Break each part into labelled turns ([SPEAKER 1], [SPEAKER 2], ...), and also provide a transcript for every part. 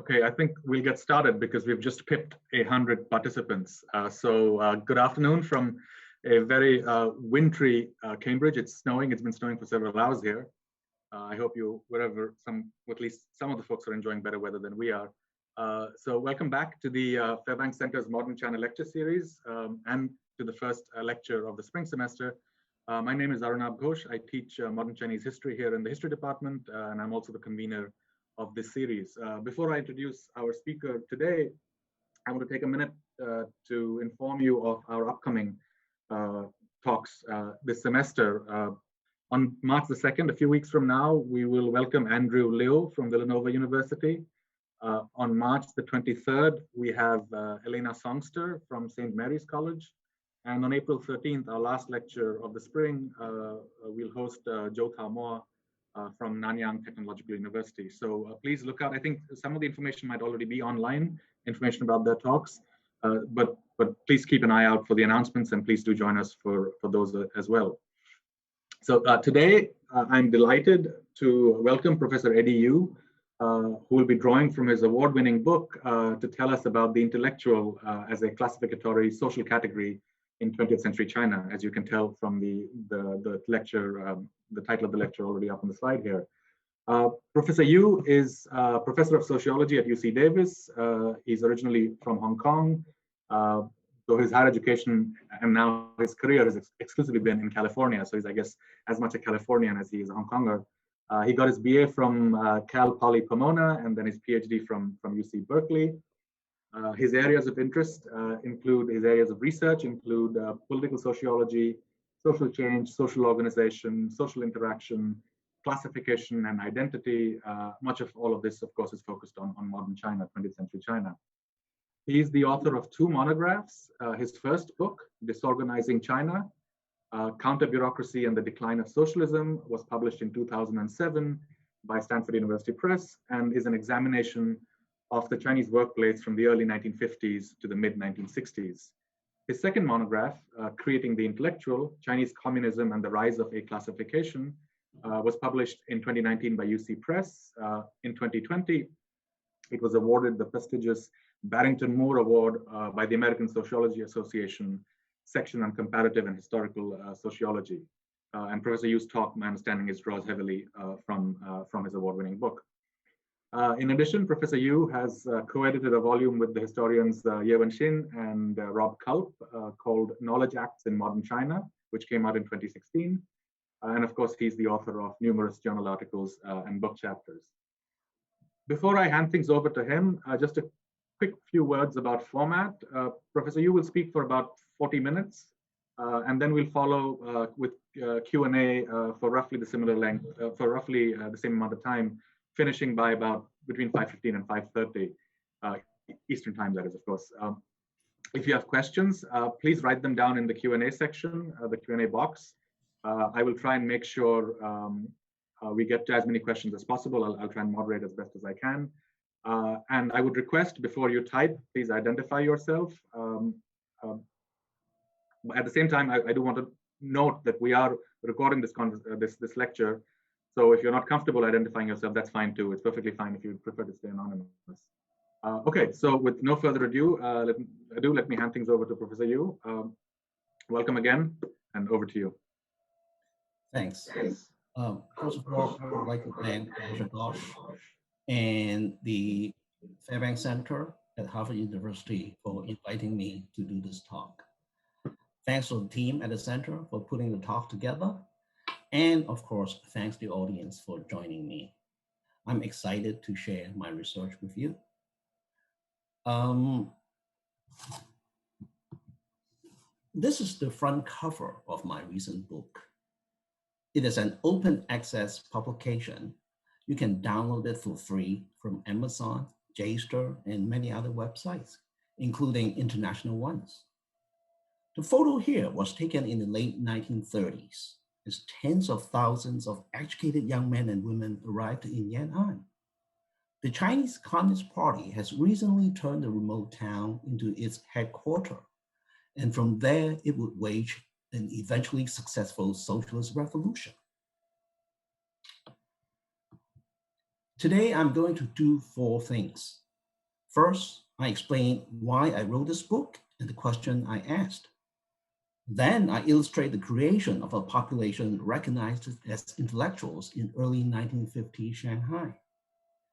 [SPEAKER 1] Okay, I think we'll get started because we've just pipped 100 participants. Good afternoon from a very wintry Cambridge. It's snowing. It's been snowing for several hours here. I hope you, at least some of the folks are enjoying better weather than we are. So welcome back to the Fairbanks Center's Modern China Lecture Series and to the first lecture of the spring semester. My name is Arunabh Ghosh. I teach modern Chinese history here in the history department, and I'm also the convener of this series. Before I introduce our speaker today, I want to take a minute to inform you of our upcoming talks this semester. On March the 2nd, a few weeks from now, we will welcome Andrew Liu from Villanova University. On March the 23rd, we have Elena Songster from St. Mary's College. And on April 13th, our last lecture of the spring, we'll host Zhou Taomo from Nanyang Technological University. So please look out. I think some of the information might already be online, information about their talks, but please keep an eye out for the announcements, and please do join us for those as well. So today, I'm delighted to welcome Professor Eddy Yu, who will be drawing from his award-winning book to tell us about the intellectual as a classificatory social category in 20th century China, as you can tell from the lecture, the title of the lecture already up on the slide here. Professor Yu is professor of sociology at UC Davis. He's originally from Hong Kong, though his higher education and now his career has exclusively been in California. So he's, I guess, as much a Californian as he is a Hong Konger. He got his BA from Cal Poly Pomona and then his PhD from UC Berkeley. His areas of interest his areas of research include political sociology, social change, social organization, social interaction, classification, and identity. Much of all of this, of course, is focused on modern China, 20th century China. He's the author of 2 monographs. His first book, Disorganizing China, Counter-Bureaucracy and the Decline of Socialism, was published in 2007 by Stanford University Press and is an examination of the Chinese workplace from the early 1950s to the mid-1960s. His second monograph, Creating the Intellectual, Chinese Communism and the Rise of a Classification, was published in 2019 by UC Press. In 2020, it was awarded the prestigious Barrington Moore Award by the American Sociology Association section on comparative and historical sociology. And Professor Yu's talk, my understanding is, draws heavily from his award-winning book. In addition, Professor Yu has co-edited a volume with the historians Ye Wenxin and Rob Culp called Knowledge Acts in Modern China, which came out in 2016. And of course, he's the author of numerous journal articles and book chapters. Before I hand things over to him, just a quick few words about format. Professor Yu will speak for about 40 minutes, and then we'll follow with Q&A for roughly the similar length, for roughly the same amount of time, finishing by about between 5:15 and 5:30 Eastern time, that is, of course. If you have questions, please write them down in the Q&A section, the Q&A box. I will try and make sure we get to as many questions as possible. I'll try and moderate as best as I can. And I would request, before you type, please identify yourself. At the same time, I do want to note that we are recording this lecture. So if you're not comfortable identifying yourself, that's fine too. It's perfectly fine if you prefer to stay anonymous. Okay, so with no further ado, let me hand things over to Professor Yu. Welcome again, and over to you.
[SPEAKER 2] Thanks. First of all, I would like to thank Professor Ghosh and the Fairbanks Center at Harvard University for inviting me to do this talk. Thanks to the team at the center for putting the talk together. And of course, thanks to the audience for joining me. I'm excited to share my research with you. This is the front cover of my recent book. It is an open access publication. You can download it for free from Amazon, JSTOR, and many other websites, including international ones. The photo here was taken in the late 1930s. As tens of thousands of educated young men and women arrived in Yan'an. The Chinese Communist Party has recently turned the remote town into its headquarters, and from there it would wage an eventually successful socialist revolution. Today I'm going to do 4 things. First, I explain why I wrote this book and the question I asked. Then I illustrate the creation of a population recognized as intellectuals in early 1950 Shanghai,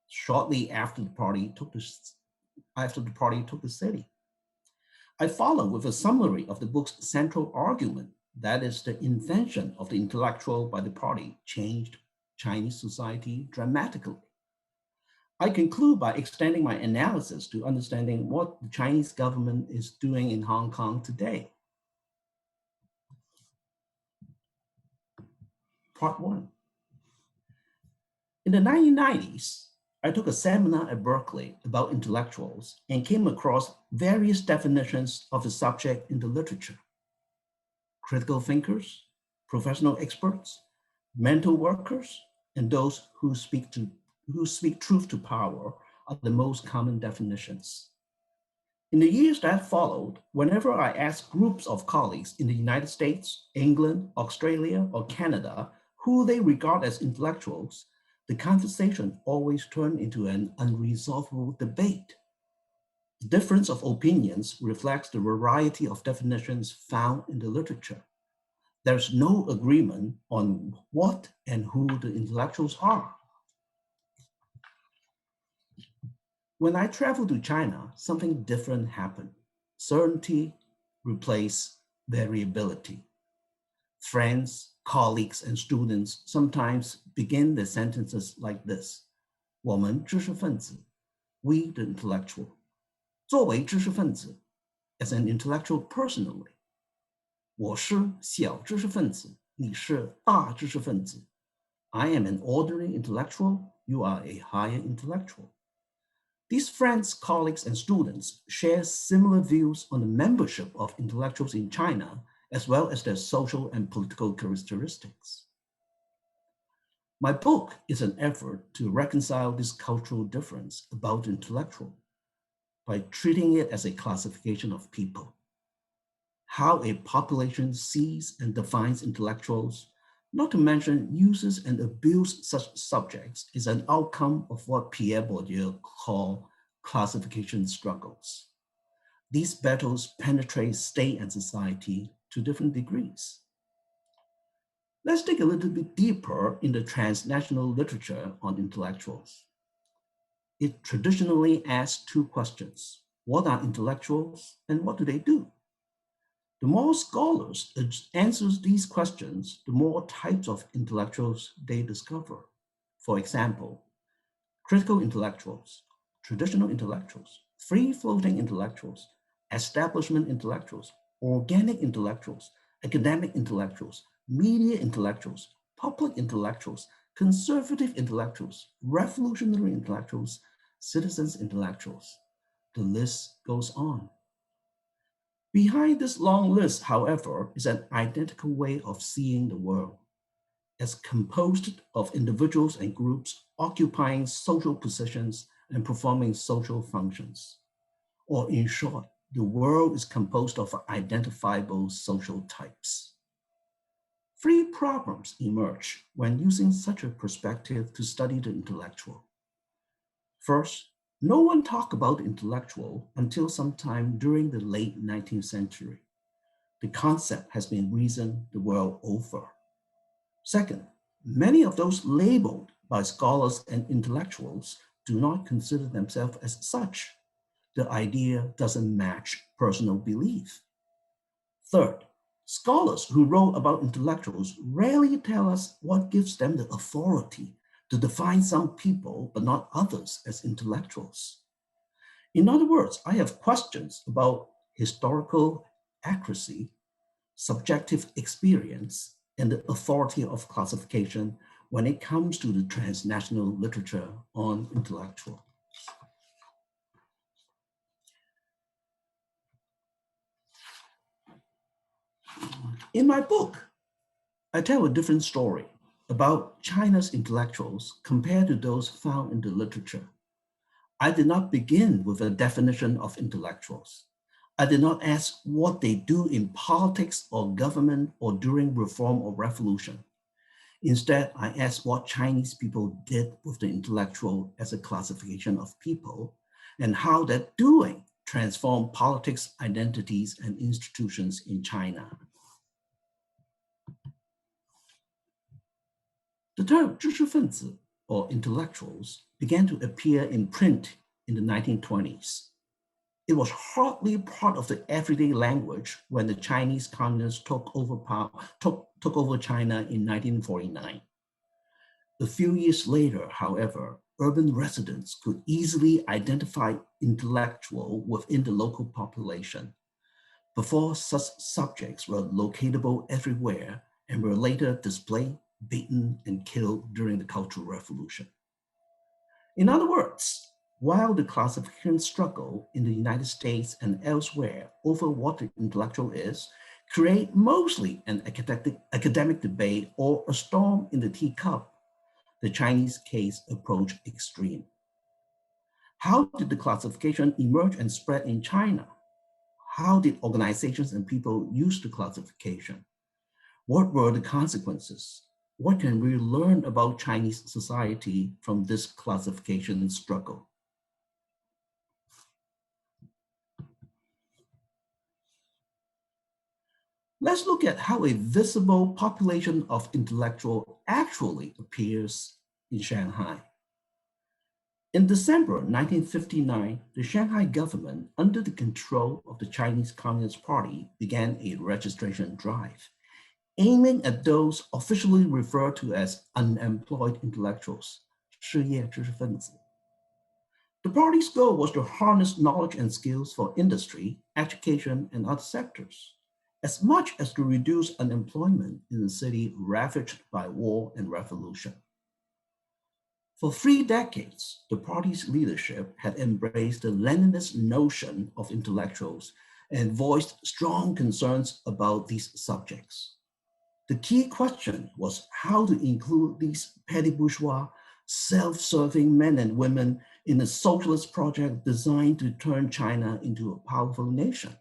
[SPEAKER 2] shortly after the party took the city. I follow with a summary of the book's central argument, that is, the invention of the intellectual by the party changed Chinese society dramatically. I conclude by extending my analysis to understanding what the Chinese government is doing in Hong Kong today. Part 1. In the 1990s, I took a seminar at Berkeley about intellectuals and came across various definitions of the subject in the literature. Critical thinkers, professional experts, mental workers, and those who speak truth to power are the most common definitions. In the years that followed, whenever I asked groups of colleagues in the United States, England, Australia, or Canada who they regard as intellectuals, the conversation always turned into an unresolvable debate. The difference of opinions reflects the variety of definitions found in the literature. There's no agreement on what and who the intellectuals are. When I traveled to China, something different happened. Certainty replaced variability. Friends, colleagues, and students sometimes begin their sentences like this: 我们知识分子, we the intellectual. 作为知识分子, as an intellectual personally. 我是小知识分子, 你是大知识分子. I am an ordinary intellectual, you are a higher intellectual. These friends, colleagues, and students share similar views on the membership of intellectuals in China, as well as their social and political characteristics. My book is an effort to reconcile this cultural difference about the intellectual by treating it as a classification of people. How a population sees and defines intellectuals, not to mention uses and abuses such subjects, is an outcome of what Pierre Bourdieu called classification struggles. These battles penetrate state and society to different degrees. Let's dig a little bit deeper in the transnational literature on intellectuals. It traditionally asks two questions: what are intellectuals and what do they do? The more scholars answer these questions, the more types of intellectuals they discover. For example, critical intellectuals, traditional intellectuals, free-floating intellectuals, establishment intellectuals, organic intellectuals, academic intellectuals, media intellectuals, public intellectuals, conservative intellectuals, revolutionary intellectuals, citizens intellectuals. The list goes on. Behind this long list, however, is an identical way of seeing the world, as composed of individuals and groups occupying social positions and performing social functions. Or in short, the world is composed of identifiable social types. Three problems emerge when using such a perspective to study the intellectual. First, no one talked about the intellectual until sometime during the late 19th century. The concept has been reasoned the world over. Second, many of those labeled by scholars and intellectuals do not consider themselves as such. The idea doesn't match personal belief. Third, scholars who wrote about intellectuals rarely tell us what gives them the authority to define some people but not others as intellectuals. In other words, I have questions about historical accuracy, subjective experience, and the authority of classification when it comes to the transnational literature on intellectual. In my book, I tell a different story about China's intellectuals compared to those found in the literature. I did not begin with a definition of intellectuals. I did not ask what they do in politics or government or during reform or revolution. Instead, I asked what Chinese people did with the intellectual as a classification of people, and how that doing transformed politics, identities, and institutions in China. The term zhishifenzi, or intellectuals, began to appear in print in the 1920s. It was hardly part of the everyday language when the Chinese communists took over China in 1949. A few years later, however, urban residents could easily identify intellectual within the local population. Before, such subjects were locatable everywhere and were later displayed, beaten, and killed during the Cultural Revolution. In other words, while the classification struggle in the United States and elsewhere over what the intellectual is create mostly an academic debate or a storm in the teacup, the Chinese case approached extreme. How did the classification emerge and spread in China? How did organizations and people use the classification? What were the consequences? What can we learn about Chinese society from this classification struggle? Let's look at how a visible population of intellectual actually appears in Shanghai. In December 1959, the Shanghai government, under the control of the Chinese Communist Party, began a registration drive, aiming at those officially referred to as unemployed intellectuals, 失业知识分子. The party's goal was to harness knowledge and skills for industry, education, and other sectors, as much as to reduce unemployment in a city ravaged by war and revolution. For 3 decades, the party's leadership had embraced the Leninist notion of intellectuals and voiced strong concerns about these subjects. The key question was how to include these petty bourgeois, self-serving men and women in a socialist project designed to turn China into a powerful nation.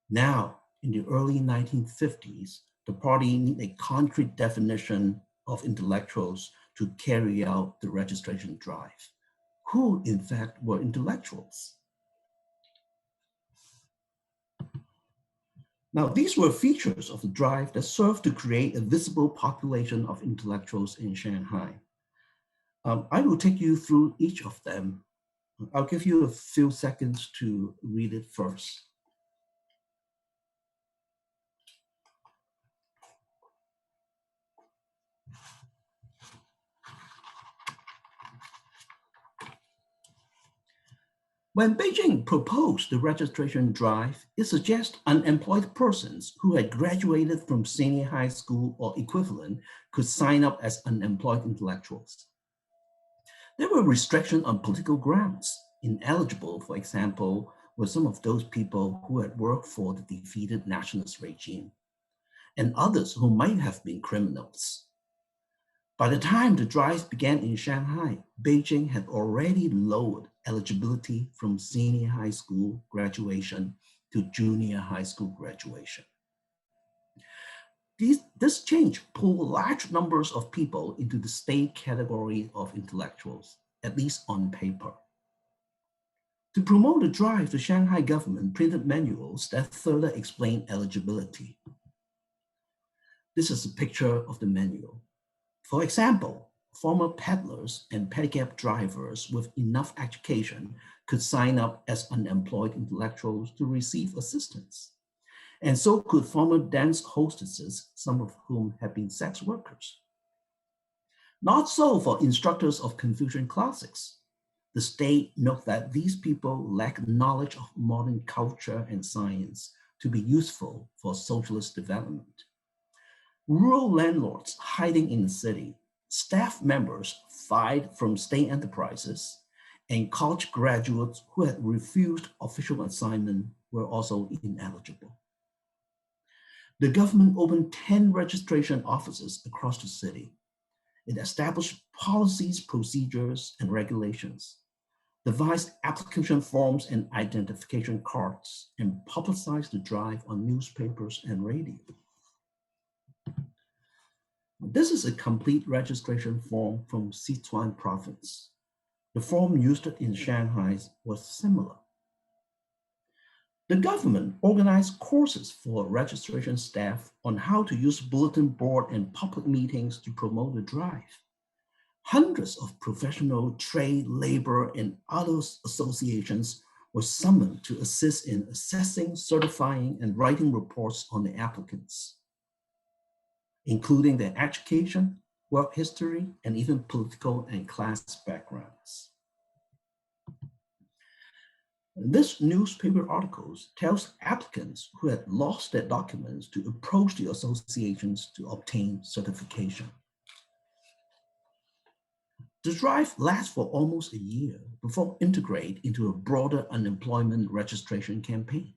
[SPEAKER 2] Now, in the early 1950s, the party needed a concrete definition of intellectuals to carry out the registration drive. Who, in fact, were intellectuals? Now, these were features of the drive that served to create a visible population of intellectuals in Shanghai. I will take you through each of them. I'll give you a few seconds to read it first. When Beijing proposed the registration drive, it suggests unemployed persons who had graduated from senior high school or equivalent could sign up as unemployed intellectuals. There were restrictions on political grounds. Ineligible, for example, were some of those people who had worked for the defeated nationalist regime, and others who might have been criminals. By the time the drive began in Shanghai, Beijing had already lowered eligibility from senior high school graduation to junior high school graduation. This change pulled large numbers of people into the state category of intellectuals, at least on paper. To promote the drive, the Shanghai government printed manuals that further explain eligibility. This is a picture of the manual. For example, former peddlers and pedicab drivers with enough education could sign up as unemployed intellectuals to receive assistance. And so could former dance hostesses, some of whom had been sex workers. Not so for instructors of Confucian classics. The state noted that these people lack knowledge of modern culture and science to be useful for socialist development. Rural landlords hiding in the city, staff members fired from state enterprises, and college graduates who had refused official assignment were also ineligible. The government opened 10 registration offices across the city. It established policies, procedures, and regulations, devised application forms and identification cards, and publicized the drive on newspapers and radio. This is a complete registration form from Sichuan province. The form used in Shanghai was similar. The government organized courses for registration staff on how to use bulletin board and public meetings to promote the drive. Hundreds of professional trade, labor, and other associations were summoned to assist in assessing, certifying, and writing reports on the applicants, including their education, work history, and even political and class backgrounds. This newspaper articles tells applicants who had lost their documents to approach the associations to obtain certification. The drive lasts for almost a year before integrating into a broader unemployment registration campaign.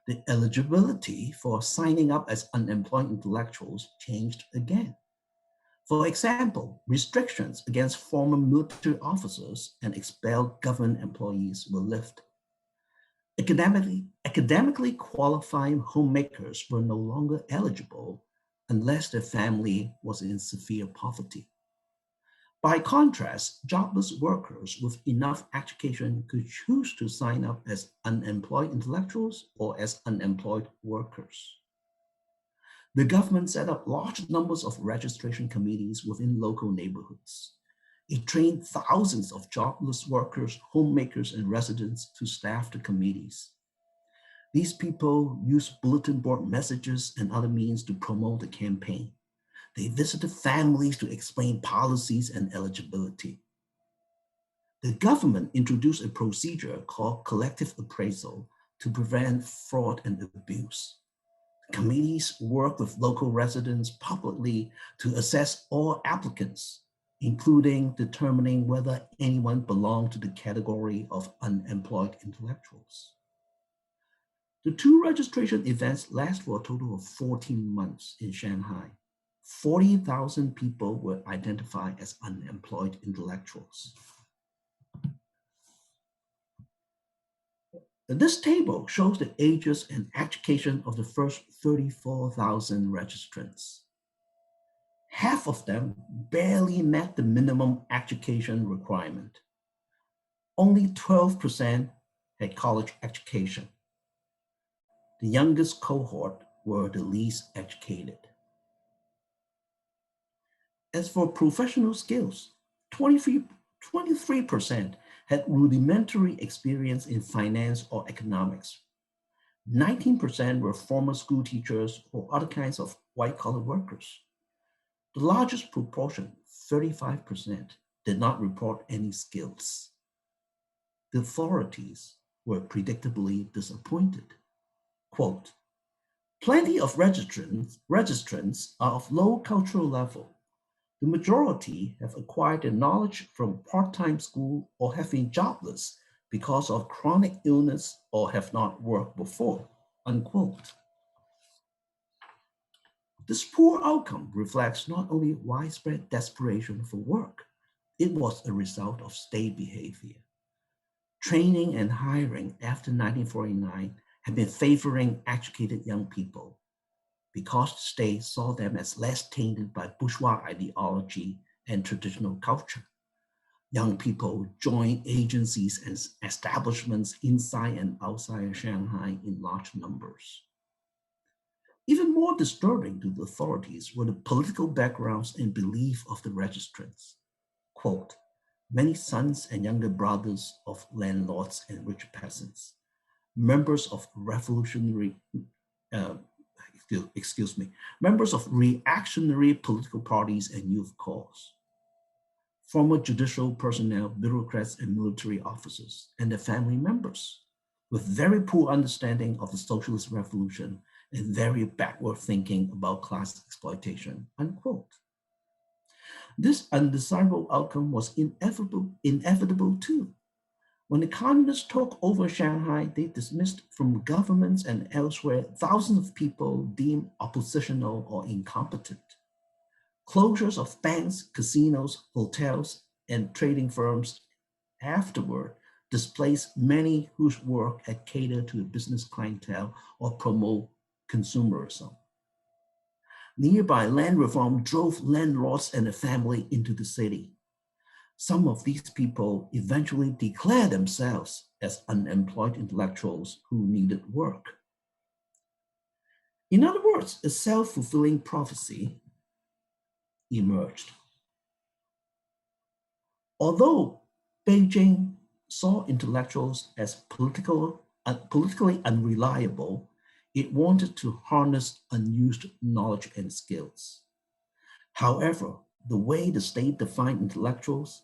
[SPEAKER 2] The eligibility for signing up as unemployed intellectuals changed again. For example, restrictions against former military officers and expelled government employees were lifted. Academically qualifying homemakers were no longer eligible unless their family was in severe poverty. By contrast, jobless workers with enough education could choose to sign up as unemployed intellectuals or as unemployed workers. The government set up large numbers of registration committees within local neighborhoods. It trained thousands of jobless workers, homemakers, and residents to staff the committees. These people used bulletin board messages and other means to promote the campaign. They visited families to explain policies and eligibility. The government introduced a procedure called collective appraisal to prevent fraud and abuse. Committees work with local residents publicly to assess all applicants, including determining whether anyone belonged to the category of unemployed intellectuals. The two registration events last for a total of 14 months in Shanghai. 40,000 people were identified as unemployed intellectuals. This table shows the ages and education of the first 34,000 registrants. Half of them barely met the minimum education requirement. Only 12% had college education. The youngest cohort were the least educated. As for professional skills, 23% had rudimentary experience in finance or economics. 19% were former school teachers or other kinds of white-collar workers. The largest proportion, 35%, did not report any skills. The authorities were predictably disappointed. Quote, "Plenty of registrants are of low cultural level. The majority have acquired their knowledge from part-time school or have been jobless because of chronic illness or have not worked before," unquote. This poor outcome reflects not only widespread desperation for work, it was a result of state behavior. Training and hiring after 1949 had been favoring educated young people because the state saw them as less tainted by bourgeois ideology and traditional culture. Young people joined agencies and establishments inside and outside of Shanghai in large numbers. Even more disturbing to the authorities were the political backgrounds and belief of the registrants. Quote, "Many sons and younger brothers of landlords and rich peasants, members of members of reactionary political parties and youth corps, former judicial personnel, bureaucrats, and military officers, and their family members, with very poor understanding of the socialist revolution and very backward thinking about class exploitation," unquote. This undesirable outcome was inevitable too. When the communists took over Shanghai, they dismissed from governments and elsewhere thousands of people deemed oppositional or incompetent. Closures of banks, casinos, hotels, and trading firms afterward displaced many whose work had catered to the business clientele or promote consumerism. Nearby land reform drove landlords and the family into the city. Some of these people eventually declare themselves as unemployed intellectuals who needed work. In other words, a self-fulfilling prophecy emerged. Although Beijing saw intellectuals as politically unreliable, it wanted to harness unused knowledge and skills. However, the way the state defined intellectuals,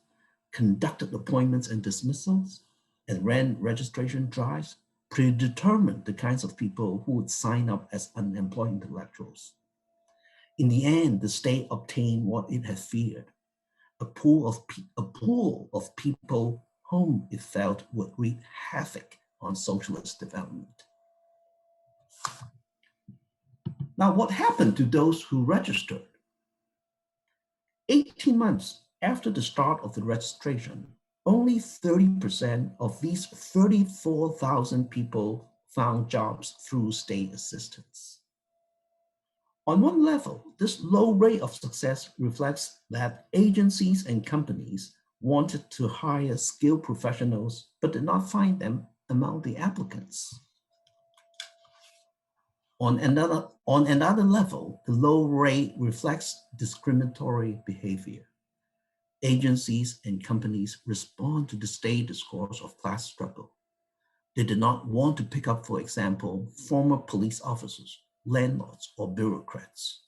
[SPEAKER 2] conducted appointments and dismissals, and ran registration drives predetermined the kinds of people who would sign up as unemployed intellectuals. In the end, the state obtained what it had feared, a pool of people whom it felt would wreak havoc on socialist development. Now, what happened to those who registered? 18 months after the start of the registration, only 30% of these 34,000 people found jobs through state assistance. On one level, this low rate of success reflects that agencies and companies wanted to hire skilled professionals, but did not find them among the applicants. On another level, the low rate reflects discriminatory behavior. Agencies and companies respond to the state discourse of class struggle. They did not want to pick up, for example, former police officers, landlords, or bureaucrats.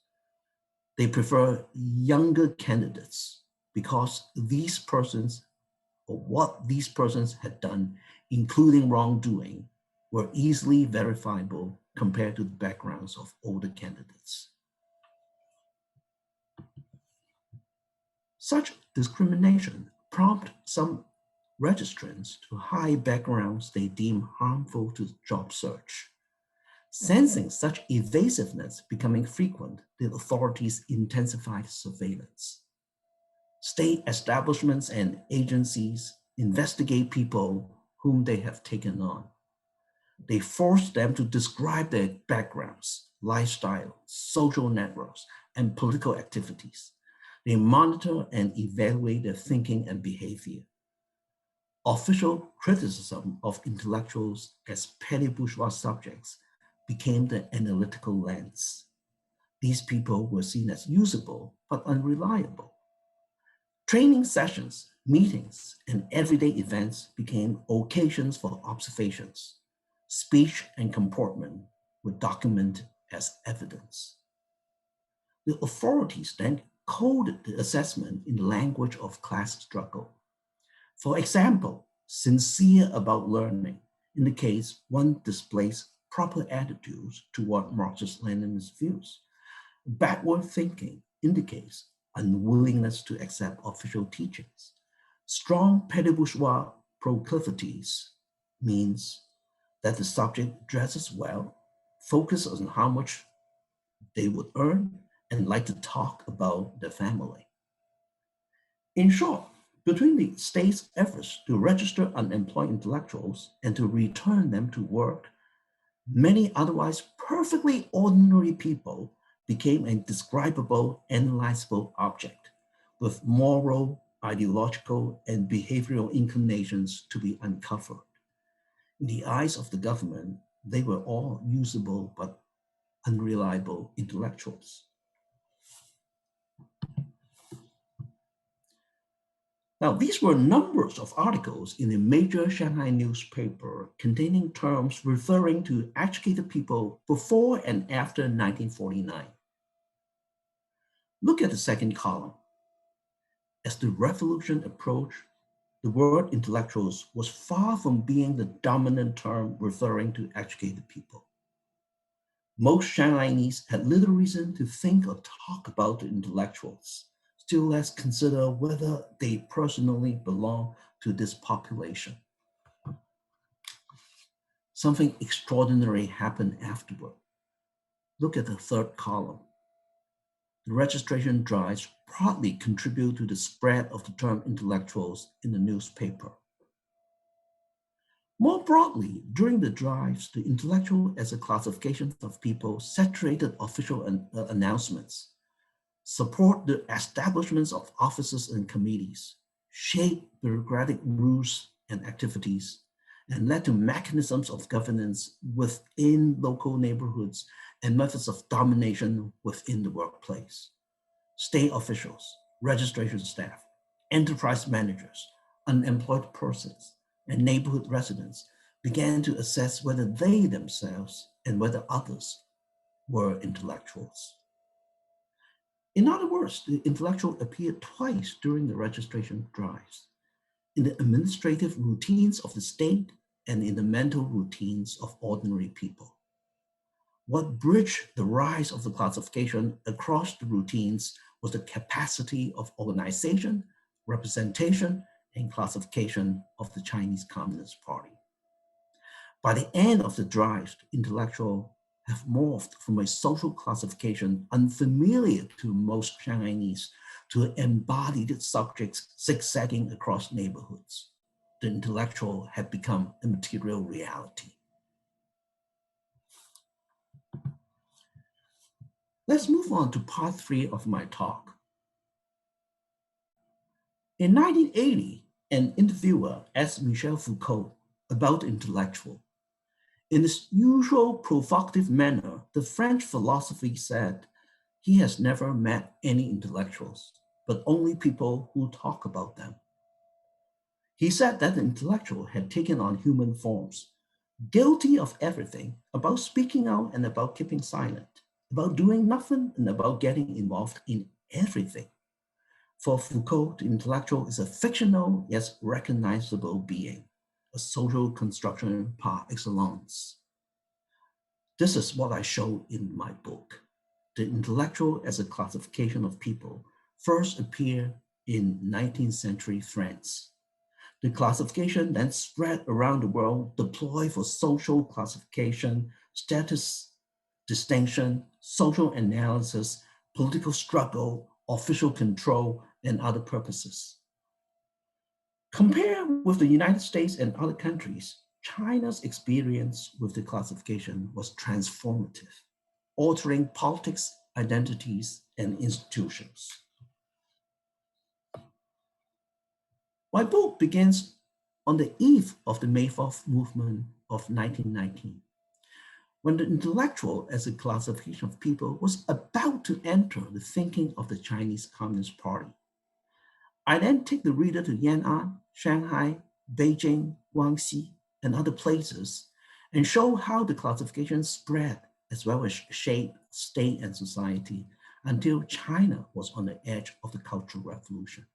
[SPEAKER 2] They prefer younger candidates because these persons, or what these persons had done, including wrongdoing, were easily verifiable compared to the backgrounds of older candidates. Such discrimination prompted some registrants to hide backgrounds they deem harmful to job search. Sensing such evasiveness becoming frequent, the authorities intensified surveillance. State establishments and agencies investigate people whom they have taken on. They force them to describe their backgrounds, lifestyle, social networks, and political activities. They monitor and evaluate their thinking and behavior. Official criticism of intellectuals as petty bourgeois subjects became the analytical lens. These people were seen as usable but unreliable. Training sessions, meetings, and everyday events became occasions for observations. Speech and comportment were documented as evidence. The authorities then coded the assessment in the language of class struggle. For example, sincere about learning indicates one displays proper attitudes toward Marxist-Leninist views. Backward thinking indicates unwillingness to accept official teachings. Strong petty bourgeois proclivities means that the subject dresses well, focuses on how much they would earn, and like to talk about their family. In short, between the state's efforts to register unemployed intellectuals and to return them to work, many otherwise perfectly ordinary people became a describable, analyzable object with moral, ideological, and behavioral inclinations to be uncovered. In the eyes of the government, they were all usable but unreliable intellectuals. Now, these were numbers of articles in a major Shanghai newspaper containing terms referring to educated people before and after 1949. Look at the second column. As the revolution approached, the word intellectuals was far from being the dominant term referring to educated people. Most Shanghainese had little reason to think or talk about the intellectuals, still less consider whether they personally belong to this population. Something extraordinary happened afterward. Look at the third column. The registration drives partly contribute to the spread of the term intellectuals in the newspaper. More broadly, during the drives, the intellectual as a classification of people saturated official announcements, support the establishments of offices and committees, shaped bureaucratic rules and activities, and led to mechanisms of governance within local neighborhoods and methods of domination within the workplace. State officials, registration staff, enterprise managers, unemployed persons, and neighborhood residents began to assess whether they themselves and whether others were intellectuals. In other words, the intellectual appeared twice during the registration drives, in the administrative routines of the state and in the mental routines of ordinary people. What bridged the rise of the classification across the routines was the capacity of organization, representation, and classification of the Chinese Communist Party. By the end of the drive, the intellectual have morphed from a social classification unfamiliar to most Shanghainese to embodied subjects zigzagging across neighborhoods. The intellectual had become a material reality. Let's move on to part 3 of my talk. In 1980, an interviewer asked Michel Foucault about the intellectual. In his usual provocative manner, the French philosopher said he has never met any intellectuals, but only people who talk about them. He said that the intellectual had taken on human forms, guilty of everything, about speaking out and about keeping silent, about doing nothing and about getting involved in everything. For Foucault, the intellectual is a fictional yet recognizable being, a social construction par excellence. This is what I show in my book. The intellectual as a classification of people first appeared in 19th century France. The classification then spread around the world, deployed for social classification, status distinction, social analysis, political struggle, official control, and other purposes. Compared with the United States and other countries, China's experience with the classification was transformative, altering politics, identities, and institutions. My book begins on the eve of the May 4th movement of 1919, when the intellectual as a classification of people was about to enter the thinking of the Chinese Communist Party. I then take the reader to Yan'an, Shanghai, Beijing, Guangxi, and other places, and show how the classification spread as well as shaped state and society until China was on the edge of the Cultural Revolution.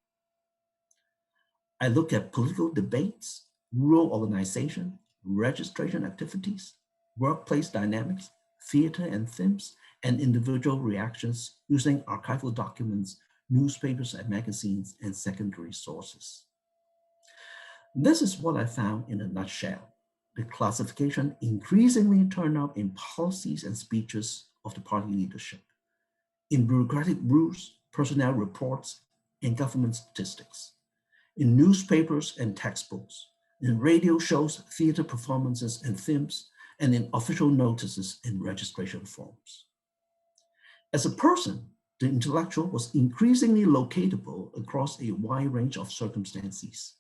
[SPEAKER 2] I look at political debates, rural organization, registration activities, workplace dynamics, theater and themes, and individual reactions using archival documents, newspapers and magazines, and secondary sources. This is what I found in a nutshell. The classification increasingly turned up in policies and speeches of the party leadership, in bureaucratic rules, personnel reports, and government statistics, in newspapers and textbooks, in radio shows, theater performances and films, and in official notices and registration forms. As a person, the intellectual was increasingly locatable across a wide range of circumstances.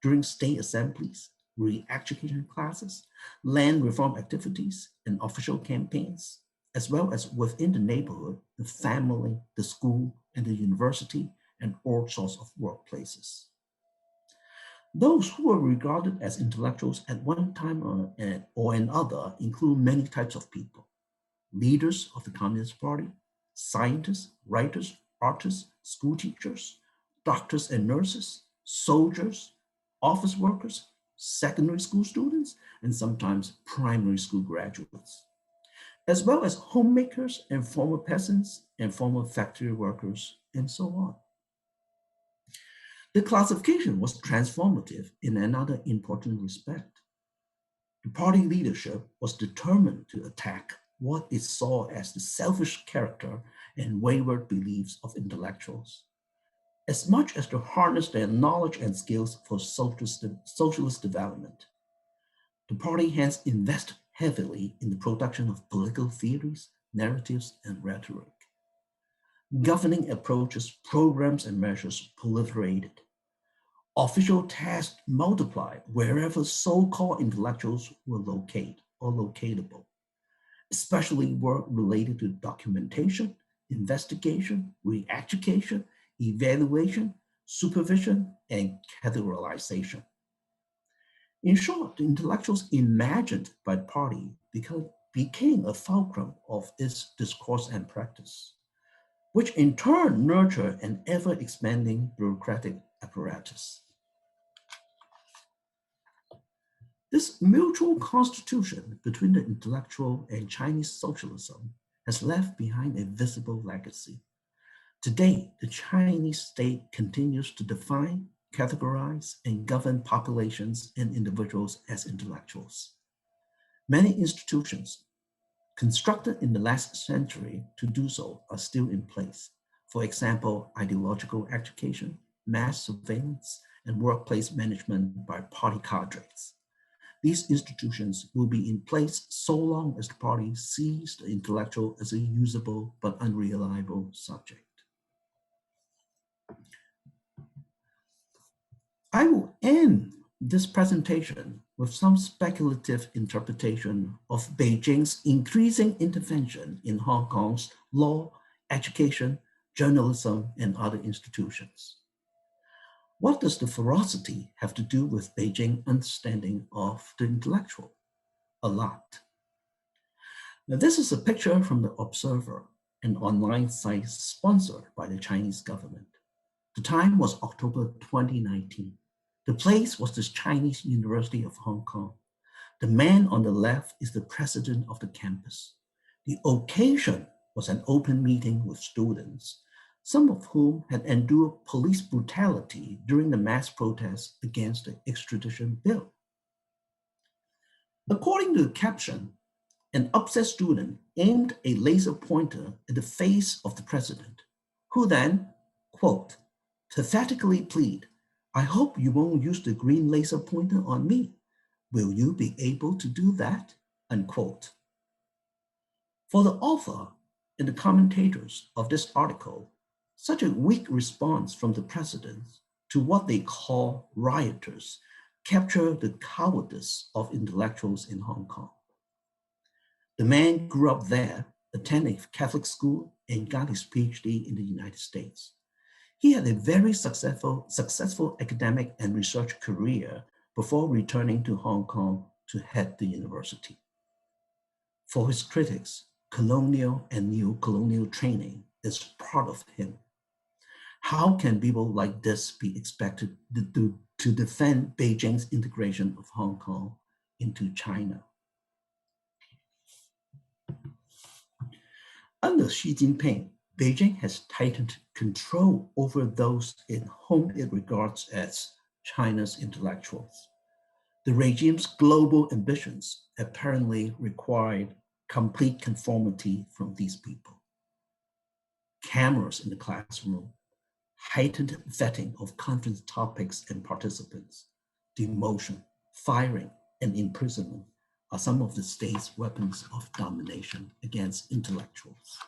[SPEAKER 2] During state assemblies, re-education classes, land reform activities, and official campaigns, as well as within the neighborhood, the family, the school, and the university, and all sorts of workplaces. Those who were regarded as intellectuals at one time or another include many types of people: leaders of the Communist Party, scientists, writers, artists, school teachers, doctors and nurses, soldiers, office workers, secondary school students, and sometimes primary school graduates, as well as homemakers and former peasants and former factory workers, and so on. The classification was transformative in another important respect. The party leadership was determined to attack what it saw as the selfish character and wayward beliefs of intellectuals, as much as to harness their knowledge and skills for socialist development. The party hence invested heavily in the production of political theories, narratives, and rhetoric. Governing approaches, programs, and measures proliferated. Official tasks multiplied wherever so-called intellectuals were located or locatable, especially work related to documentation, investigation, re-education, evaluation, supervision, and categorization. In short, the intellectuals imagined by the party became a fulcrum of its discourse and practice, which in turn nurtured an ever-expanding bureaucratic apparatus. This mutual constitution between the intellectual and Chinese socialism has left behind a visible legacy. Today, the Chinese state continues to define, categorize, and govern populations and individuals as intellectuals. Many institutions constructed in the last century to do so are still in place. For example, ideological education, mass surveillance, and workplace management by party cadres. These institutions will be in place so long as the party sees the intellectual as a usable but unreliable subject. I will end this presentation with some speculative interpretation of Beijing's increasing intervention in Hong Kong's law, education, journalism, and other institutions. What does the ferocity have to do with Beijing's understanding of the intellectual? A lot. Now, this is a picture from the Observer, an online site sponsored by the Chinese government. The time was October 2019. The place was the Chinese University of Hong Kong. The man on the left is the president of the campus. The occasion was an open meeting with students, some of whom had endured police brutality during the mass protests against the extradition bill. According to the caption, an upset student aimed a laser pointer at the face of the president, who then, quote, pathetically plead, "I hope you won't use the green laser pointer on me. Will you be able to do that?" Unquote. For the author and the commentators of this article, such a weak response from the president to what they call rioters capture the cowardice of intellectuals in Hong Kong. The man grew up there, attended Catholic school, and got his PhD in the United States. He had a very successful academic and research career before returning to Hong Kong to head the university. For his critics, colonial and neo-colonial training is part of him. How can people like this be expected to defend Beijing's integration of Hong Kong into China? Under Xi Jinping, Beijing has tightened control over those in whom it regards as China's intellectuals. The regime's global ambitions apparently required complete conformity from these people. Cameras in the classroom, heightened vetting of conference topics and participants, demotion, firing, and imprisonment are some of the state's weapons of domination against intellectuals.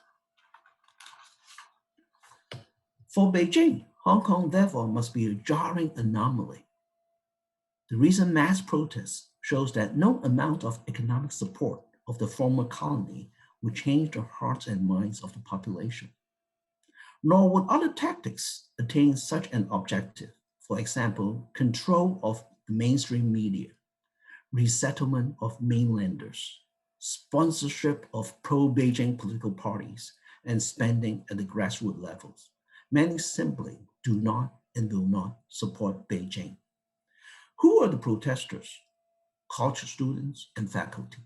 [SPEAKER 2] For Beijing, Hong Kong therefore must be a jarring anomaly. The recent mass protests shows that no amount of economic support of the former colony would change the hearts and minds of the population. Nor would other tactics attain such an objective. For example, control of the mainstream media, resettlement of mainlanders, sponsorship of pro-Beijing political parties, and spending at the grassroots levels. Many simply do not and will not support Beijing. Who are the protesters? College students and faculty,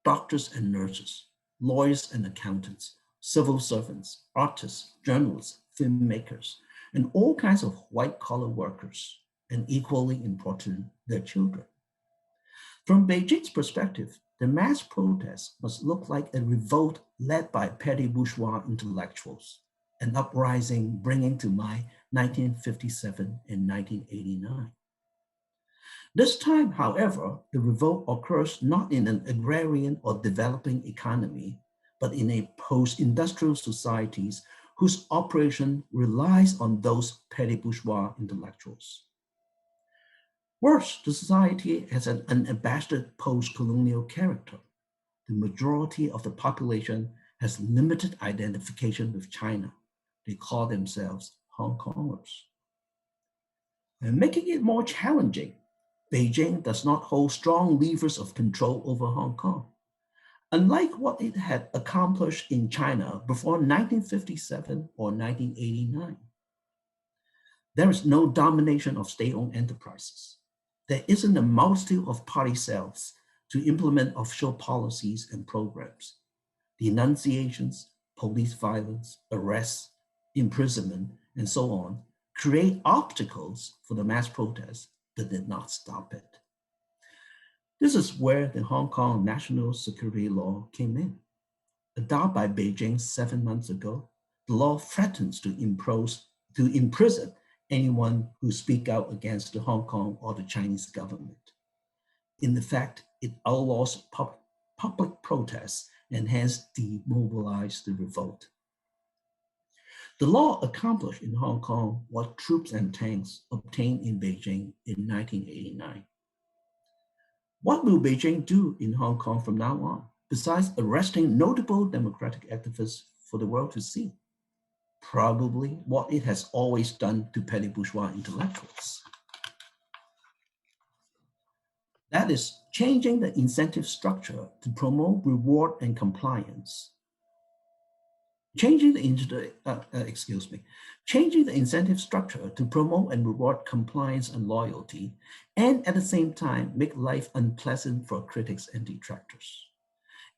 [SPEAKER 2] doctors and nurses, lawyers and accountants, civil servants, artists, journalists, filmmakers, and all kinds of white-collar workers, and equally important, their children. From Beijing's perspective, the mass protests must look like a revolt led by petty bourgeois intellectuals, an uprising bringing to mind 1957 and 1989. This time, however, the revolt occurs not in an agrarian or developing economy, but in a post-industrial societies whose operation relies on those petty bourgeois intellectuals. Worse, the society has an unabashed post-colonial character. The majority of the population has limited identification with China. They call themselves Hong Kongers. And making it more challenging, Beijing does not hold strong levers of control over Hong Kong. Unlike what it had accomplished in China before 1957 or 1989, there is no domination of state-owned enterprises. There isn't a multitude of party cells to implement official policies and programs. Denunciations, police violence, arrests, imprisonment, and so on create obstacles for the mass protests that did not stop it. This is where the Hong Kong national security law came in. Adopted by Beijing 7 months ago, the law threatens to imprison anyone who speaks out against the Hong Kong or the Chinese government. In effect, it outlaws public protests and hence demobilizes the revolt. The law accomplished in Hong Kong what troops and tanks obtained in Beijing in 1989. What will Beijing do in Hong Kong from now on, besides arresting notable democratic activists for the world to see? Probably what it has always done to petty bourgeois intellectuals. That is, changing the incentive structure to promote reward and compliance. Changing the incentive structure to promote and reward compliance and loyalty, and at the same time make life unpleasant for critics and detractors.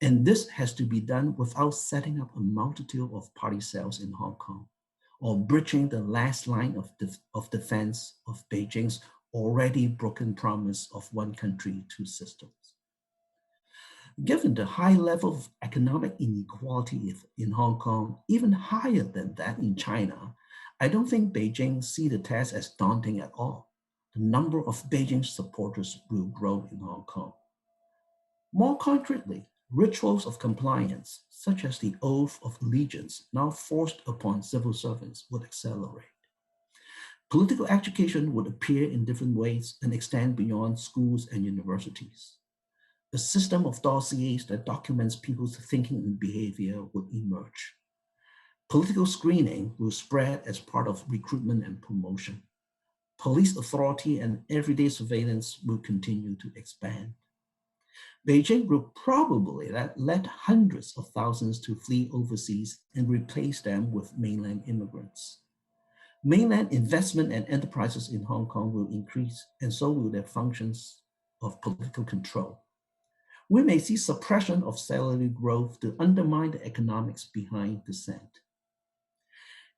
[SPEAKER 2] And this has to be done without setting up a multitude of party cells in Hong Kong, or breaching the last line of defense of Beijing's already broken promise of one country, two systems. Given the high level of economic inequality in Hong Kong, even higher than that in China, I don't think Beijing sees the task as daunting at all. The number of Beijing supporters will grow in Hong Kong. More concretely, rituals of compliance, such as the oath of allegiance now forced upon civil servants, would accelerate. Political education would appear in different ways and extend beyond schools and universities. A system of dossiers that documents people's thinking and behavior would emerge. Political screening will spread as part of recruitment and promotion. Police authority and everyday surveillance will continue to expand. Beijing will probably let hundreds of thousands to flee overseas and replace them with mainland immigrants. Mainland investment and enterprises in Hong Kong will increase, and so will their functions of political control. We may see suppression of salary growth to undermine the economics behind dissent.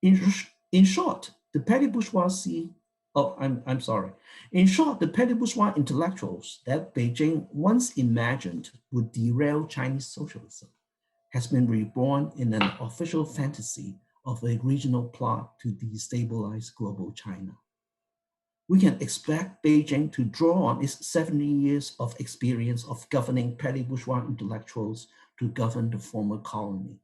[SPEAKER 2] In short, the petty bourgeoisie, In short, the petty bourgeois intellectuals that Beijing once imagined would derail Chinese socialism has been reborn in an official fantasy of a regional plot to destabilize global China. We can expect Beijing to draw on its 70 years of experience of governing petty bourgeois intellectuals to govern the former colony.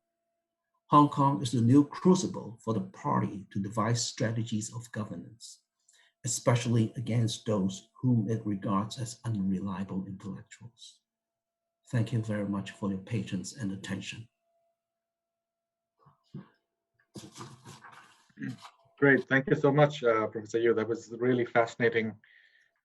[SPEAKER 2] Hong Kong is the new crucible for the party to devise strategies of governance, especially against those whom it regards as unreliable intellectuals. Thank you very much for your patience and attention.
[SPEAKER 1] Great, thank you so much, Professor Yu. That was really fascinating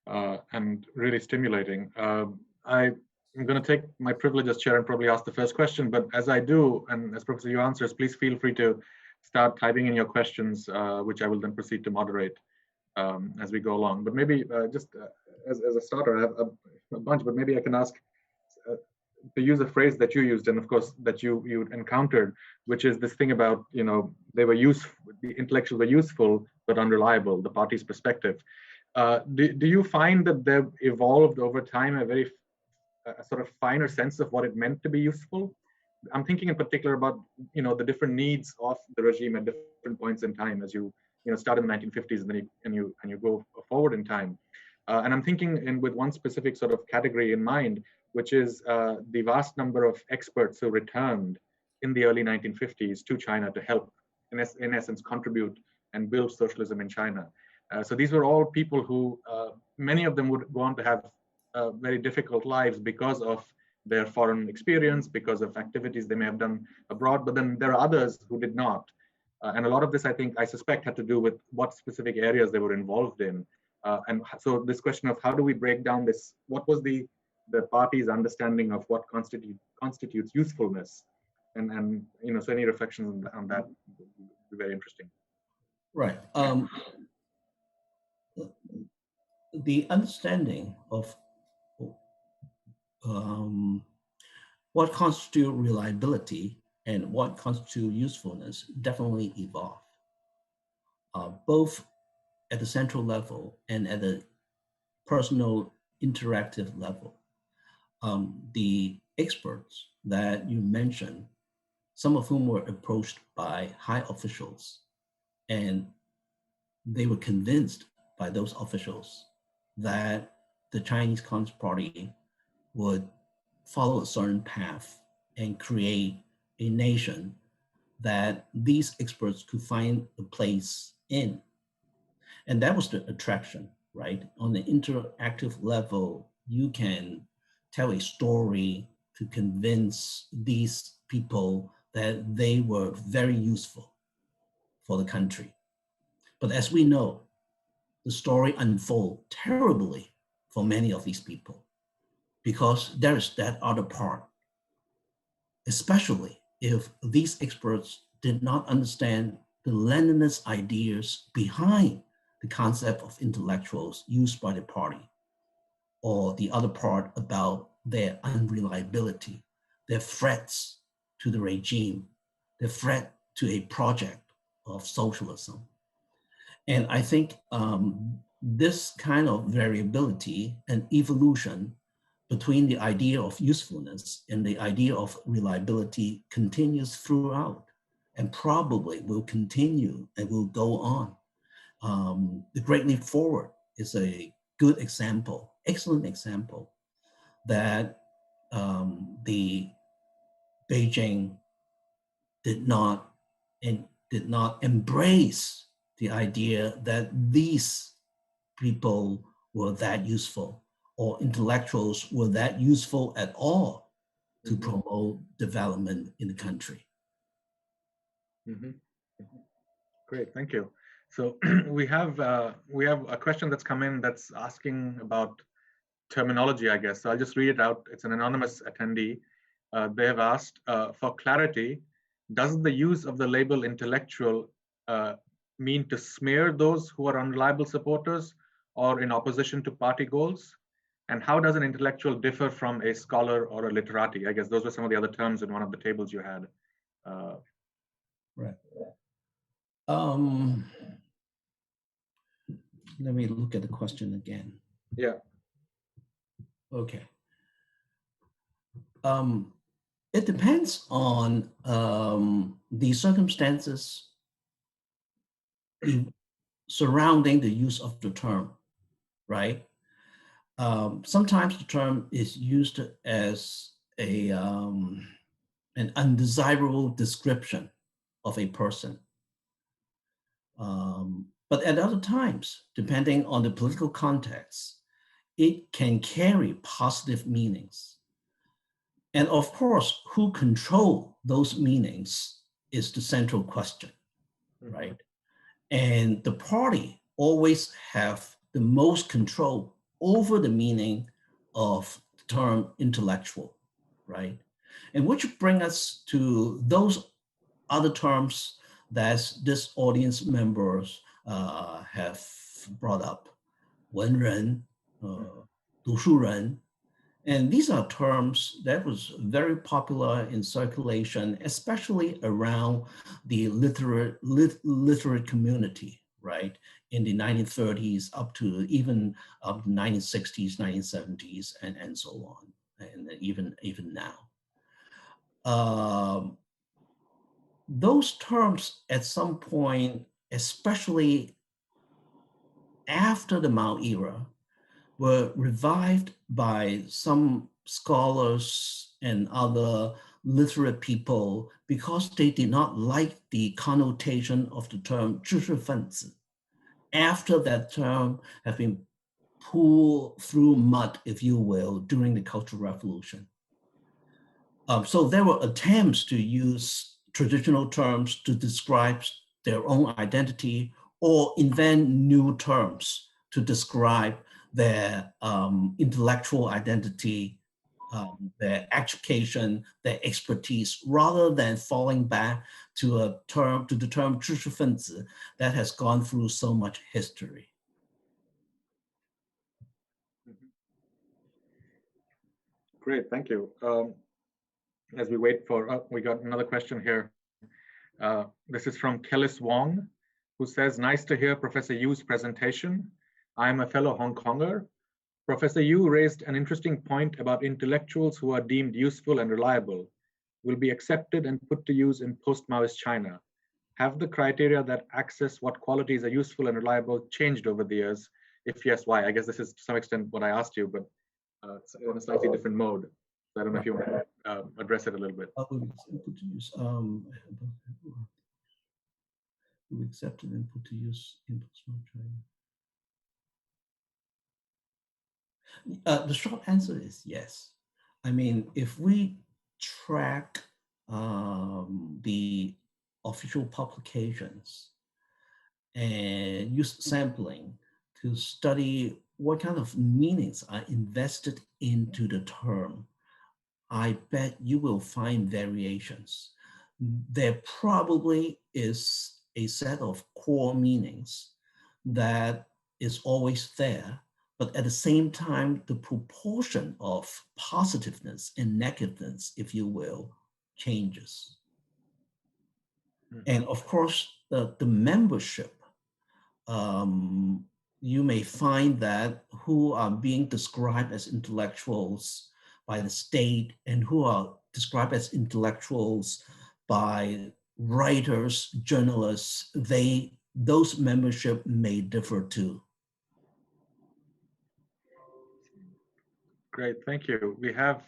[SPEAKER 1] and really stimulating. I'm going to take my privilege as chair and probably ask the first question, but as I do, and as Professor Yu answers, please feel free to start typing in your questions, which I will then proceed to moderate as we go along. But maybe just as a starter, I have a bunch, but maybe I can ask to use a phrase that you used, and of course that you encountered, which is this thing about, they were useful, the intellectuals were useful but unreliable, the party's perspective. Do you find that they've evolved over time a very sort of finer sense of what it meant to be useful? I'm thinking in particular about the different needs of the regime at different points in time, as you start in the 1950s and you go forward in time. And I'm thinking with one specific sort of category in mind, which is the vast number of experts who returned in the early 1950s to China to help, in essence, contribute and build socialism in China. So these were all people who, many of them would go on to have very difficult lives because of their foreign experience, because of activities they may have done abroad, but then there are others who did not. And a lot of this, I suspect, had to do with what specific areas they were involved in. And so this question of how do we break down this, what was the party's understanding of what constitutes usefulness? And so any reflections on that would be very interesting.
[SPEAKER 2] Right. The understanding of what constitutes reliability and what constitutes usefulness definitely evolve, both at the central level and at the personal interactive level. The experts that you mentioned, some of whom were approached by high officials, and they were convinced by those officials that the Chinese Communist Party would follow a certain path and create a nation that these experts could find a place in. And that was the attraction, right? On the interactive level, you can tell a story to convince these people that they were very useful for the country. But as we know, the story unfolds terribly for many of these people because there is that other part, especially if these experts did not understand the Leninist ideas behind the concept of intellectuals used by the party, or the other part about their unreliability, their threats to the regime, their threat to a project of socialism. And I think this kind of variability and evolution between the idea of usefulness and the idea of reliability continues throughout and probably will continue and will go on. The Great Leap Forward is a good example, excellent example, that the Beijing did not embrace the idea that these people were that useful or intellectuals were that useful at all to promote development in the country.
[SPEAKER 1] Great, thank you. So we have a question that's come in that's asking about terminology, I guess. So I'll just read it out. It's an anonymous attendee. They have asked, for clarity, does the use of the label intellectual mean to smear those who are unreliable supporters or in opposition to party goals? And how does an intellectual differ from a scholar or a literati? I guess those were some of the other terms in one of the tables you had.
[SPEAKER 2] Right. Let me look at the question again.
[SPEAKER 1] Yeah.
[SPEAKER 2] Okay. It depends on the circumstances surrounding the use of the term, right? Sometimes the term is used as an undesirable description of a person. But at other times, depending on the political context, it can carry positive meanings. And of course, who control those meanings is the central question, right? And the party always have the most control over the meaning of the term intellectual, right? And which bring us to those other terms that this audience members have brought up, 文人, 读书人, and these are terms that was very popular in circulation, especially around the literate community, right? In the 1930s up to even 1960s, 1970s, and so on, and even now. Those terms at some point, especially after the Mao era, were revived by some scholars and other literate people because they did not like the connotation of the term 知识分子 after that term has been pulled through mud, if you will, during the Cultural Revolution. So there were attempts to use traditional terms to describe their own identity or invent new terms to describe their intellectual identity, their education, their expertise, rather than falling back to the term 知识分子 that has gone through so much history.
[SPEAKER 1] Great, thank you. As we wait for, we got another question here. This is from Kellis Wong, who says, nice to hear Professor Yu's presentation. I'm a fellow Hong Konger. Professor Yu raised an interesting point about intellectuals who are deemed useful and reliable will be accepted and put to use in post-Maoist China. Have the criteria that access what qualities are useful and reliable changed over the years? If yes, why? I guess this is to some extent what I asked you, but it's in a slightly different mode. So I don't know if you want to address it a little bit.
[SPEAKER 2] Put to use, accepted and put to use in post-Maoist China. The short answer is yes. I mean, if we track the official publications and use sampling to study what kind of meanings are invested into the term, I bet you will find variations. There probably is a set of core meanings that is always there, but at the same time, the proportion of positiveness and negativeness, if you will, changes. And of course, the membership, you may find that who are being described as intellectuals by the state and who are described as intellectuals by writers, journalists, those membership may differ too.
[SPEAKER 1] Great, thank you. We have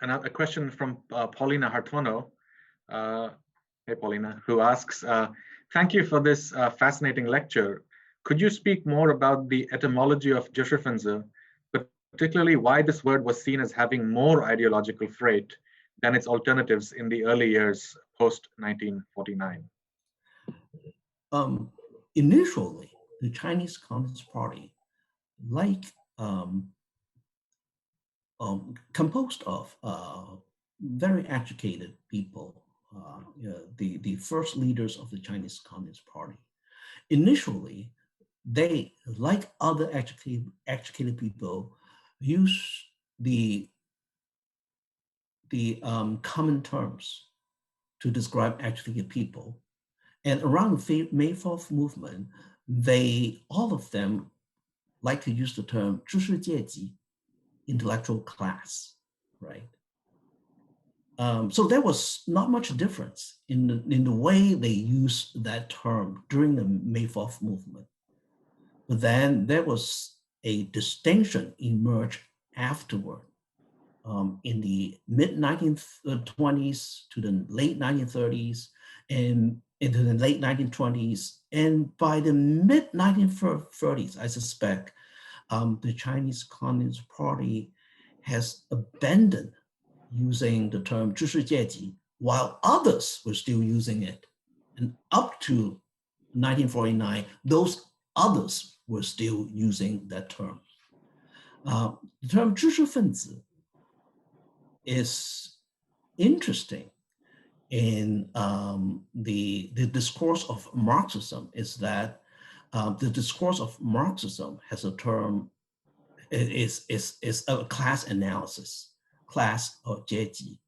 [SPEAKER 1] a question from Paulina Hartono. Hey, Paulina, who asks, thank you for this fascinating lecture. Could you speak more about the etymology of zhishifenzi, particularly why this word was seen as having more ideological freight than its alternatives in the early years post-1949?
[SPEAKER 2] Initially, the Chinese Communist Party, like composed of very educated people, the first leaders of the Chinese Communist Party. Initially, they, like other educated people, use the common terms to describe educated people. And around the May 4th movement, all of them like to use the term 知识阶级, intellectual class, right? So there was not much difference in the way they used that term during the May 4th movement. But then there was a distinction emerged afterward in the mid-1920s to the late 1930s and into the late 1920s. And by the mid-1930s, I suspect, the Chinese Communist Party has abandoned using the term 知识阶级, while others were still using it. And up to 1949, those others were still using that term. The term 知识分子 is interesting in the discourse of Marxism, is that the discourse of Marxism has a term, is a class analysis, class or 阶级.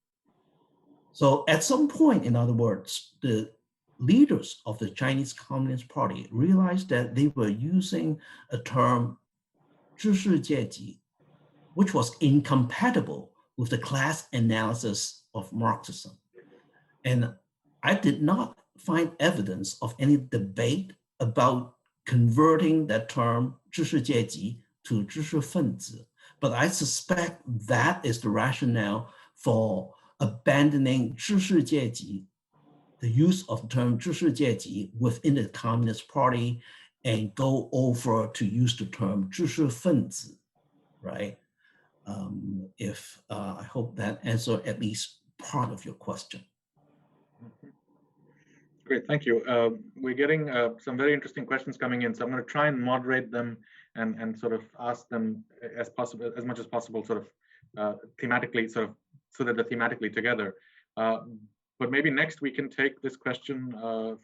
[SPEAKER 2] So at some point, in other words, the leaders of the Chinese Communist Party realized that they were using a term 知识阶级, which was incompatible with the class analysis of Marxism. And I did not find evidence of any debate about converting that term 知识阶级 to 知识分子, but I suspect that is the rationale for abandoning 知识阶级 the use of the term 知识阶级 within the Communist Party and go over to use the term 知识分子, right? I hope that answered at least part of your question.
[SPEAKER 1] Great, thank you. We're getting some very interesting questions coming in, so I'm going to try and moderate them and sort of ask them as much as possible, sort of thematically, so that they're thematically together. But maybe next we can take this question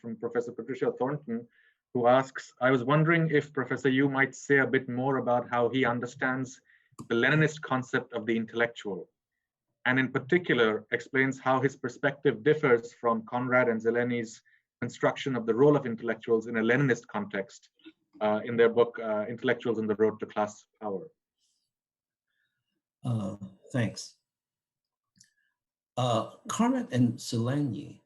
[SPEAKER 1] from Professor Patricia Thornton, who asks, I was wondering if Professor Yu might say a bit more about how he understands the Leninist concept of the intellectual, and in particular explains how his perspective differs from Conrad and Zelensky's construction of the role of intellectuals in a Leninist context in their book, Intellectuals on the Road to Class Power.
[SPEAKER 2] Thanks. Conrad and Zelensky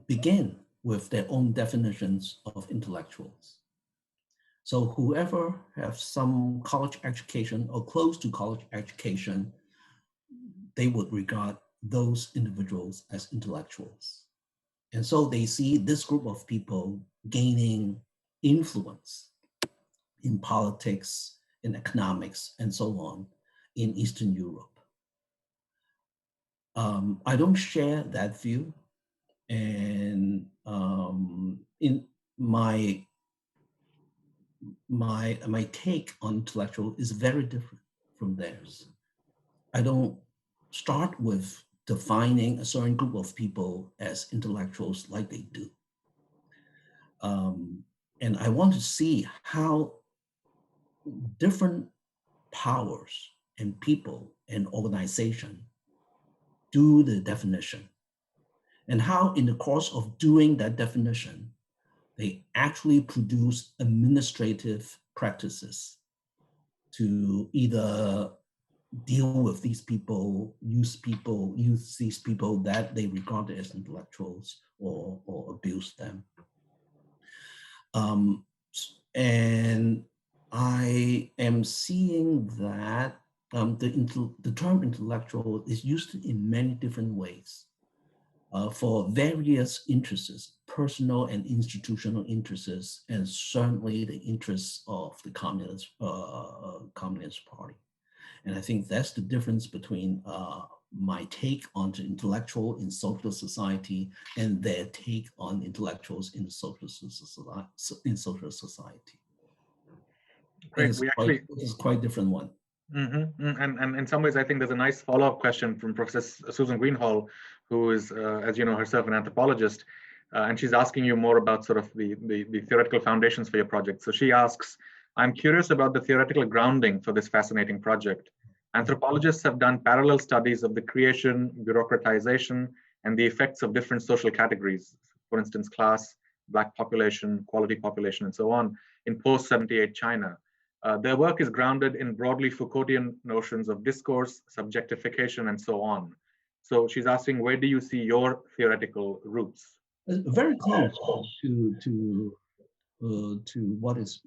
[SPEAKER 2] began with their own definitions of intellectuals. So whoever has some college education or close to college education, they would regard those individuals as intellectuals. And so they see this group of people gaining influence in politics, in economics, and so on in Eastern Europe. I don't share that view. And in my take on intellectual is very different from theirs. I don't start with defining a certain group of people as intellectuals like they do. And I want to see how different powers and people and organization do the definition, and how in the course of doing that definition, they actually produce administrative practices to either deal with these people, use these people that they regard as intellectuals, or abuse them. And I am seeing that the term intellectual is used in many different ways for various interests, personal and institutional interests, and certainly the interests of the Communist Party. And I think that's the difference between my take on the intellectual in social society and their take on intellectuals in social society.
[SPEAKER 1] Great.
[SPEAKER 2] It's quite different one.
[SPEAKER 1] And in some ways, I think there's a nice follow-up question from Professor Susan Greenhalgh, who is, as you know, herself an anthropologist, and she's asking you more about sort of the theoretical foundations for your project. So she asks, I'm curious about the theoretical grounding for this fascinating project. Anthropologists have done parallel studies of the creation, bureaucratization, and the effects of different social categories, for instance, class, Black population, quality population, and so on, in post-78 China. Their work is grounded in broadly Foucaultian notions of discourse, subjectification, and so on. So she's asking, where do you see your theoretical roots?
[SPEAKER 2] Very close to what is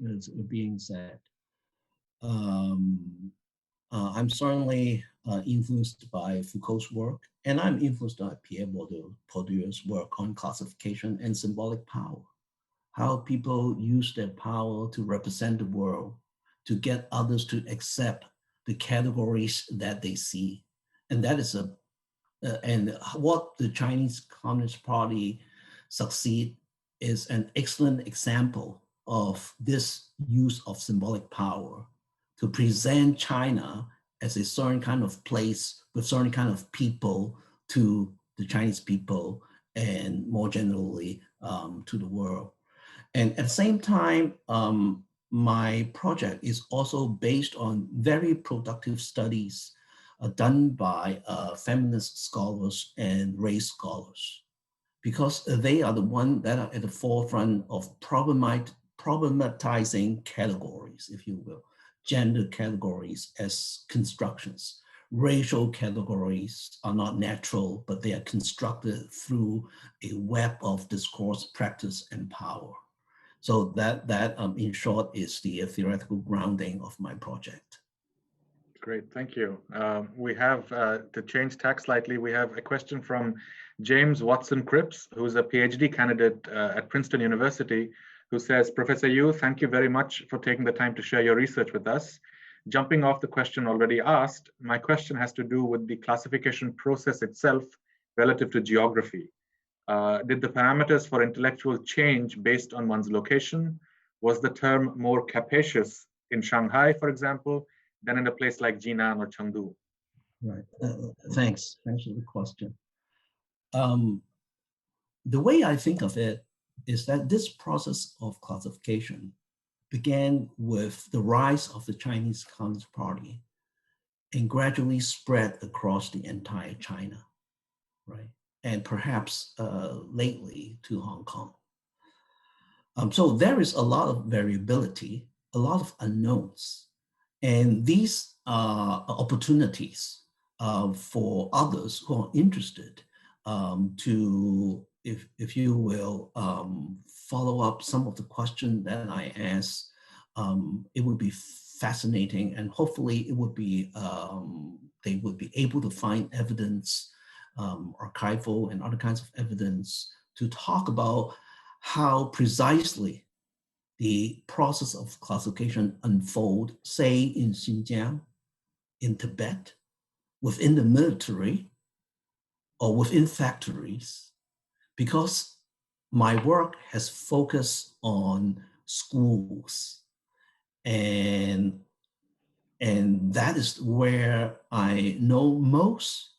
[SPEAKER 2] being said. I'm certainly influenced by Foucault's work, and I'm influenced by Pierre Bourdieu's work on classification and symbolic power, how people use their power to represent the world, to get others to accept the categories that they see. And that is and what the Chinese Communist Party succeed is an excellent example of this use of symbolic power to present China as a certain kind of place with certain kind of people to the Chinese people and more generally to the world. And at the same time, my project is also based on very productive studies done by feminist scholars and race scholars, because they are the ones that are at the forefront of problematizing categories, if you will, gender categories as constructions. Racial categories are not natural, but they are constructed through a web of discourse, practice, and power. So that in short is the theoretical grounding of my project.
[SPEAKER 1] Great, thank you. We have, to change tack slightly, we have a question from James Watson Cripps, who's a PhD candidate at Princeton University, who says, Professor Yu, thank you very much for taking the time to share your research with us. Jumping off the question already asked, my question has to do with the classification process itself relative to geography. Did the parameters for intellectual change based on one's location? Was the term more capacious in Shanghai, for example, than in a place like Jinan or Chengdu?
[SPEAKER 2] Right. Thanks for the question. The way I think of it is that this process of classification began with the rise of the Chinese Communist Party and gradually spread across the entire China, right? And perhaps lately to Hong Kong. So there is a lot of variability, a lot of unknowns, and these are opportunities for others who are interested to, if you will, follow up some of the questions that I asked. It would be fascinating, and hopefully it would be, they would be able to find evidence, archival and other kinds of evidence to talk about how precisely the process of classification unfold, say in Xinjiang, in Tibet, within the military, or within factories, because my work has focused on schools, and that is where I know most,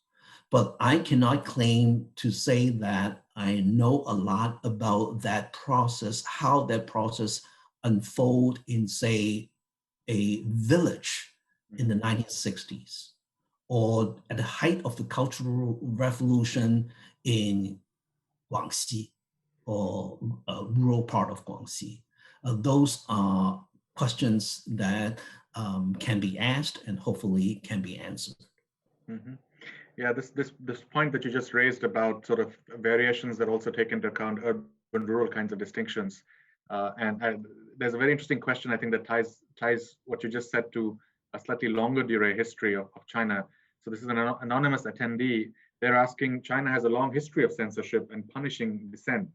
[SPEAKER 2] but I cannot claim to say that I know a lot about that process, how that process unfold in, say, a village in the 1960s, or at the height of the Cultural Revolution in Guangxi, or a rural part of Guangxi. Those are questions that can be asked and hopefully can be answered.
[SPEAKER 1] Mm-hmm. Yeah, this point that you just raised about sort of variations that also take into account urban-rural kinds of distinctions, and there's a very interesting question I think that ties what you just said to a slightly longer durée history of China. So this is an anonymous attendee. They're asking, China has a long history of censorship and punishing dissent.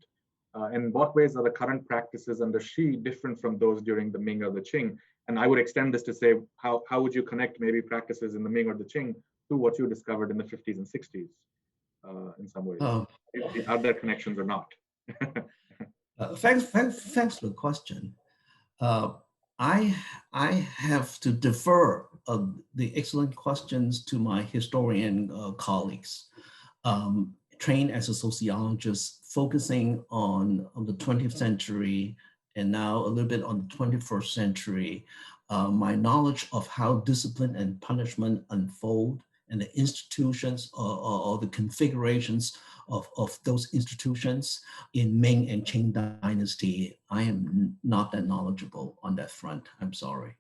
[SPEAKER 1] In what ways are the current practices under Xi different from those during the Ming or the Qing? And I would extend this to say, how would you connect maybe practices in the Ming or the Qing to what you discovered in the 50s and 60s in some ways? Are there connections or not?
[SPEAKER 2] Thanks for the question. I have to defer the excellent questions to my historian colleagues, trained as a sociologist, focusing on the 20th century and now a little bit on the 21st century. My knowledge of how discipline and punishment unfold and the institutions or the configurations of those institutions in Ming and Qing dynasty, I am not that knowledgeable on that front. I'm sorry.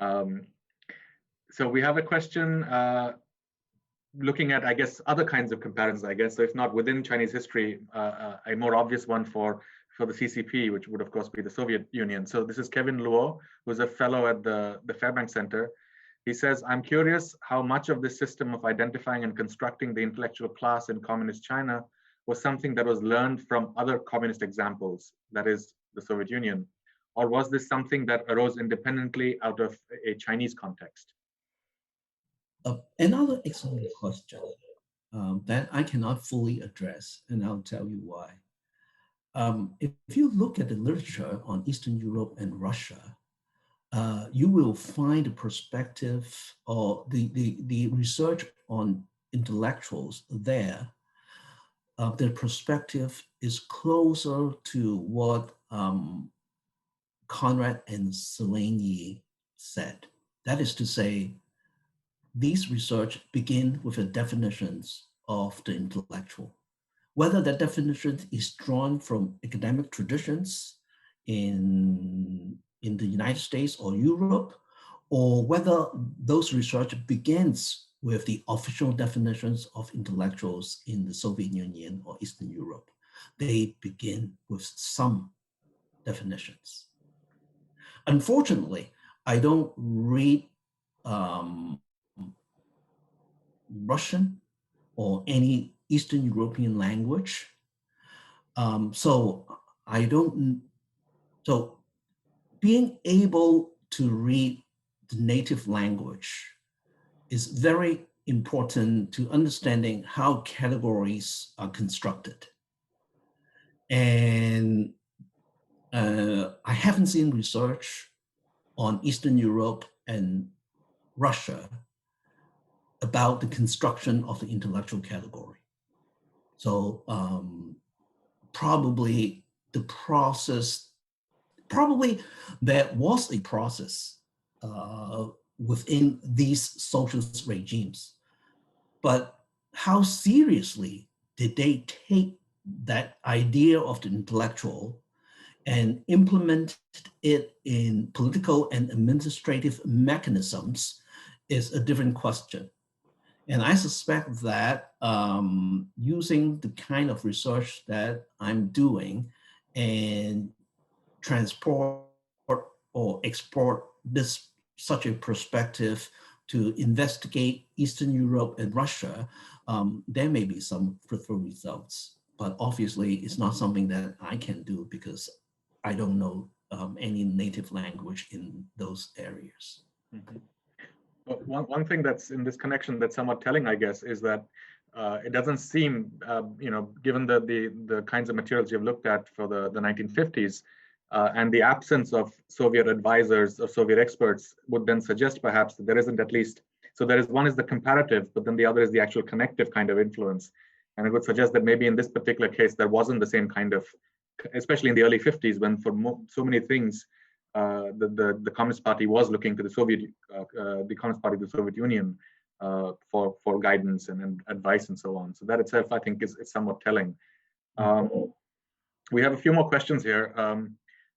[SPEAKER 1] Okay. So we have a question looking at, I guess, other kinds of comparisons, I guess. So if not within Chinese history, a more obvious one for the CCP, which would of course be the Soviet Union. So this is Kevin Luo, who's a fellow at the Fairbanks Center. He says, I'm curious how much of this system of identifying and constructing the intellectual class in communist China was something that was learned from other communist examples, that is the Soviet Union, or was this something that arose independently out of a Chinese context?
[SPEAKER 2] Another excellent question that I cannot fully address, and I'll tell you why. If you look at the literature on Eastern Europe and Russia, you will find a perspective or the research on intellectuals there. The perspective is closer to what Conrad and Seleny said. That is to say, these research begin with the definitions of the intellectual. Whether that definition is drawn from academic traditions in the United States or Europe, or whether those research begins with the official definitions of intellectuals in the Soviet Union or Eastern Europe. They begin with some definitions. Unfortunately, I don't read Russian or any Eastern European language. So I don't, so being able to read the native language is very important to understanding how categories are constructed. And I haven't seen research on Eastern Europe and Russia about the construction of the intellectual category. So probably the process, probably there was a process within these socialist regimes, but how seriously did they take that idea of the intellectual and implement it in political and administrative mechanisms is a different question. And I suspect that using the kind of research that I'm doing and transport or export this such a perspective to investigate Eastern Europe and Russia, there may be some fruitful results. But obviously, it's not something that I can do because I don't know any native language in those areas.
[SPEAKER 1] Mm-hmm. One thing that's in this connection that's somewhat telling, I guess, is that it doesn't seem, given the kinds of materials you've looked at for the 1950s and the absence of Soviet advisors or Soviet experts would then suggest perhaps that there isn't at least, so there is one is the comparative, but then the other is the actual connective kind of influence. And it would suggest that maybe in this particular case, there wasn't the same kind of, especially in the early 50s, when for so many things, the Communist Party was looking to the Communist Party of the Soviet Union for guidance and advice and so on. So that itself, I think, is somewhat telling. We have a few more questions here.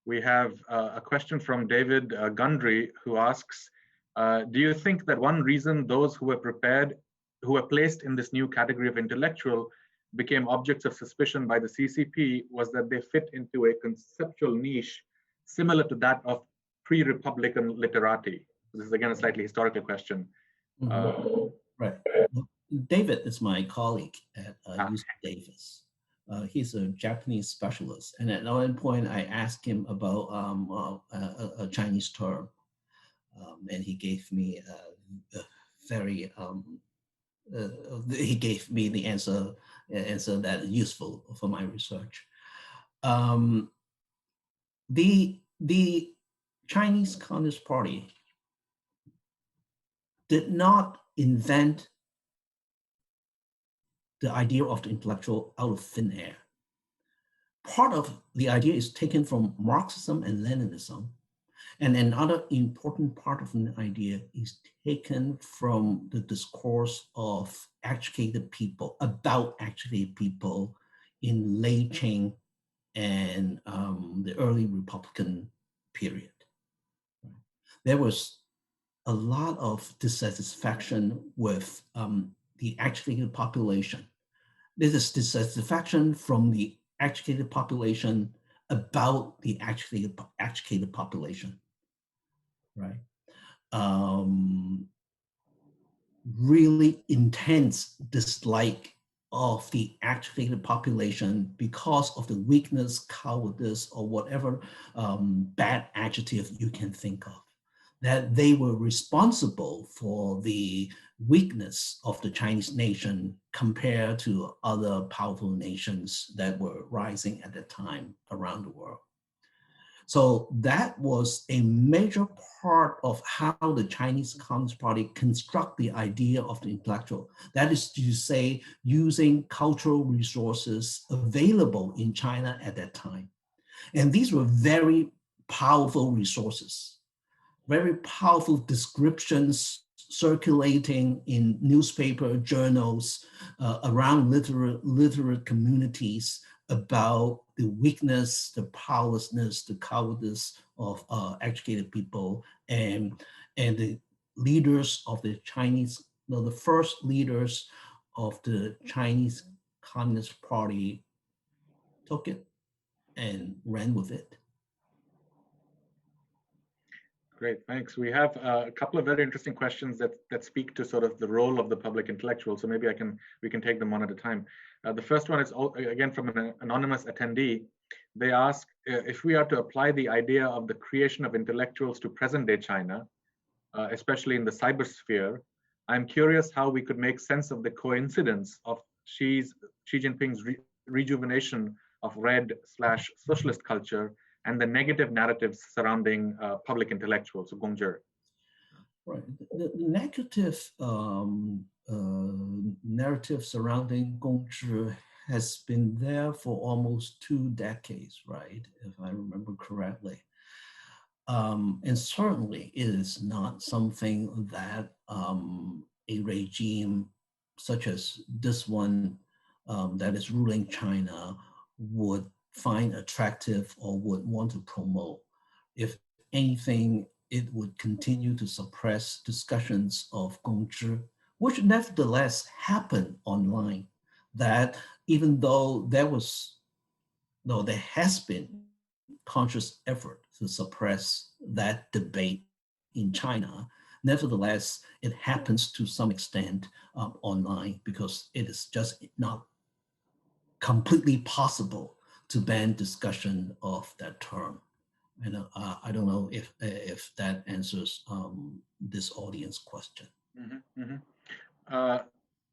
[SPEAKER 1] We have a question from David Gundry, who asks, do you think that one reason those who were placed in this new category of intellectual became objects of suspicion by the CCP was that they fit into a conceptual niche similar to that of pre-Republican literati? This is again a slightly historical question.
[SPEAKER 2] Right. David is my colleague at UC Davis. He's a Japanese specialist. And at one point, I asked him about a Chinese term. And he gave me a very, he gave me the answer that is useful for my research. The Chinese Communist Party did not invent the idea of the intellectual out of thin air. Part of the idea is taken from Marxism and Leninism. And another important part of the idea is taken from the discourse of educated people, about educated people in late Qing and the early Republican period. There was a lot of dissatisfaction with the educated population. This is dissatisfaction from the educated population about the educated population, right? Really intense dislike of the educated population because of the weakness, cowardice, or whatever bad adjective you can think of, that they were responsible for the weakness of the Chinese nation compared to other powerful nations that were rising at the time around the world. So that was a major part of how the Chinese Communist Party construct the idea of the intellectual. That is to say, using cultural resources available in China at that time. And these were very powerful resources, very powerful descriptions circulating in newspaper journals around literate communities about the weakness, the powerlessness, the cowardice of educated people, and the leaders of the Chinese, the first leaders of the Chinese Communist Party took it and ran with it.
[SPEAKER 1] Great, thanks. We have a couple of very interesting questions that speak to sort of the role of the public intellectual. So maybe we can take them one at a time. The first one is again from an anonymous attendee. They ask if we are to apply the idea of the creation of intellectuals to present-day China, especially in the cybersphere. I'm curious how we could make sense of the coincidence of Xi Jinping's rejuvenation of red/socialist culture and the negative narratives surrounding public intellectuals, so Gongzhi.
[SPEAKER 2] Right. The negative narrative surrounding Gongzhi has been there for almost 2 decades, right? If I remember correctly. And certainly it is not something that a regime such as this one that is ruling China would find attractive or would want to promote. If anything, it would continue to suppress discussions of Gongzhi, which nevertheless happen online, that even though there has been conscious effort to suppress that debate in China, nevertheless, it happens to some extent online because it is just not completely possible to ban discussion of that term. And I don't know if that answers this audience question.
[SPEAKER 1] Mm-hmm, mm-hmm.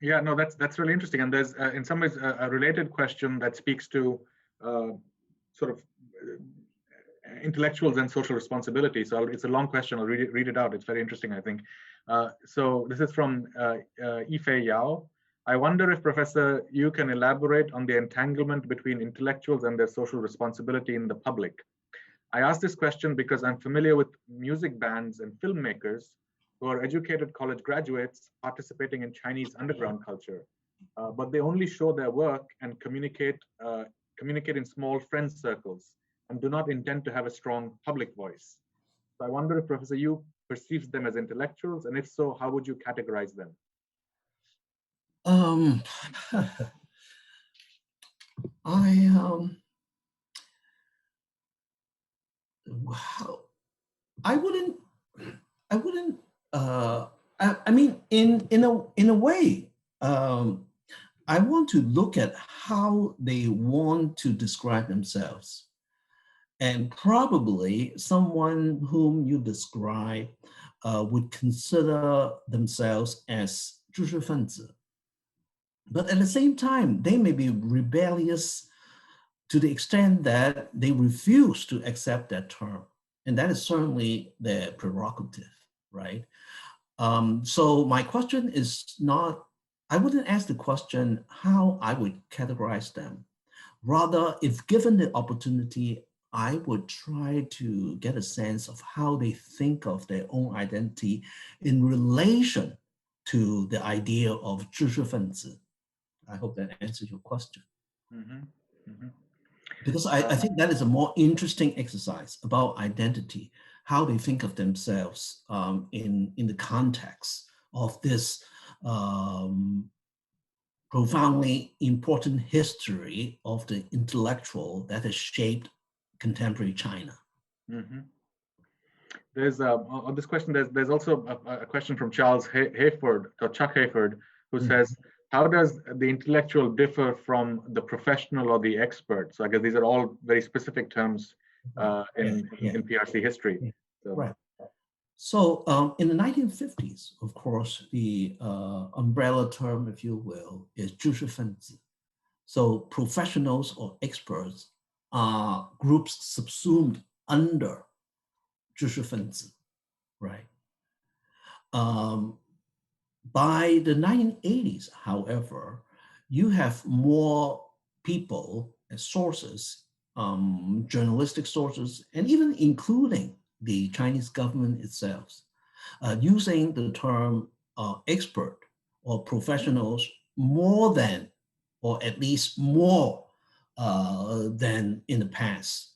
[SPEAKER 1] Yeah, no, that's really interesting. And there's in some ways a related question that speaks to sort of intellectuals and social responsibility. So it's a long question. I'll read it out. It's very interesting, I think. So this is from Ife Yao. I wonder if Professor Yu can elaborate on the entanglement between intellectuals and their social responsibility in the public. I ask this question because I'm familiar with music bands and filmmakers who are educated college graduates participating in Chinese underground culture, but they only show their work and communicate in small friend circles and do not intend to have a strong public voice. So I wonder if Professor Yu perceives them as intellectuals, and if so, how would you categorize them?
[SPEAKER 2] I wouldn't. I mean, in a way, I want to look at how they want to describe themselves, and probably someone whom you describe would consider themselves as 知识分子. But at the same time, they may be rebellious to the extent that they refuse to accept that term. And that is certainly their prerogative, right? So my question is not, I wouldn't ask the question how I would categorize them. Rather, if given the opportunity, I would try to get a sense of how they think of their own identity in relation to the idea of 知识分子. I hope that answers your question.
[SPEAKER 1] Mm-hmm. Mm-hmm.
[SPEAKER 2] Because I think that is a more interesting exercise about identity, how they think of themselves in the context of this profoundly important history of the intellectual that has shaped contemporary China.
[SPEAKER 1] Mm-hmm. There's on this question. There's also a question from Charles Hayford, or Chuck Hayford, who says, how does the intellectual differ from the professional or the expert? So I guess these are all very specific terms in PRC history. So.
[SPEAKER 2] Right. So in the 1950s, of course, the umbrella term, if you will, is 知识分子. So professionals or experts are groups subsumed under 知识分子, right? By the 1980s, however, you have more people and sources, journalistic sources, and even including the Chinese government itself, using the term expert or professionals more than, or at least more than in the past,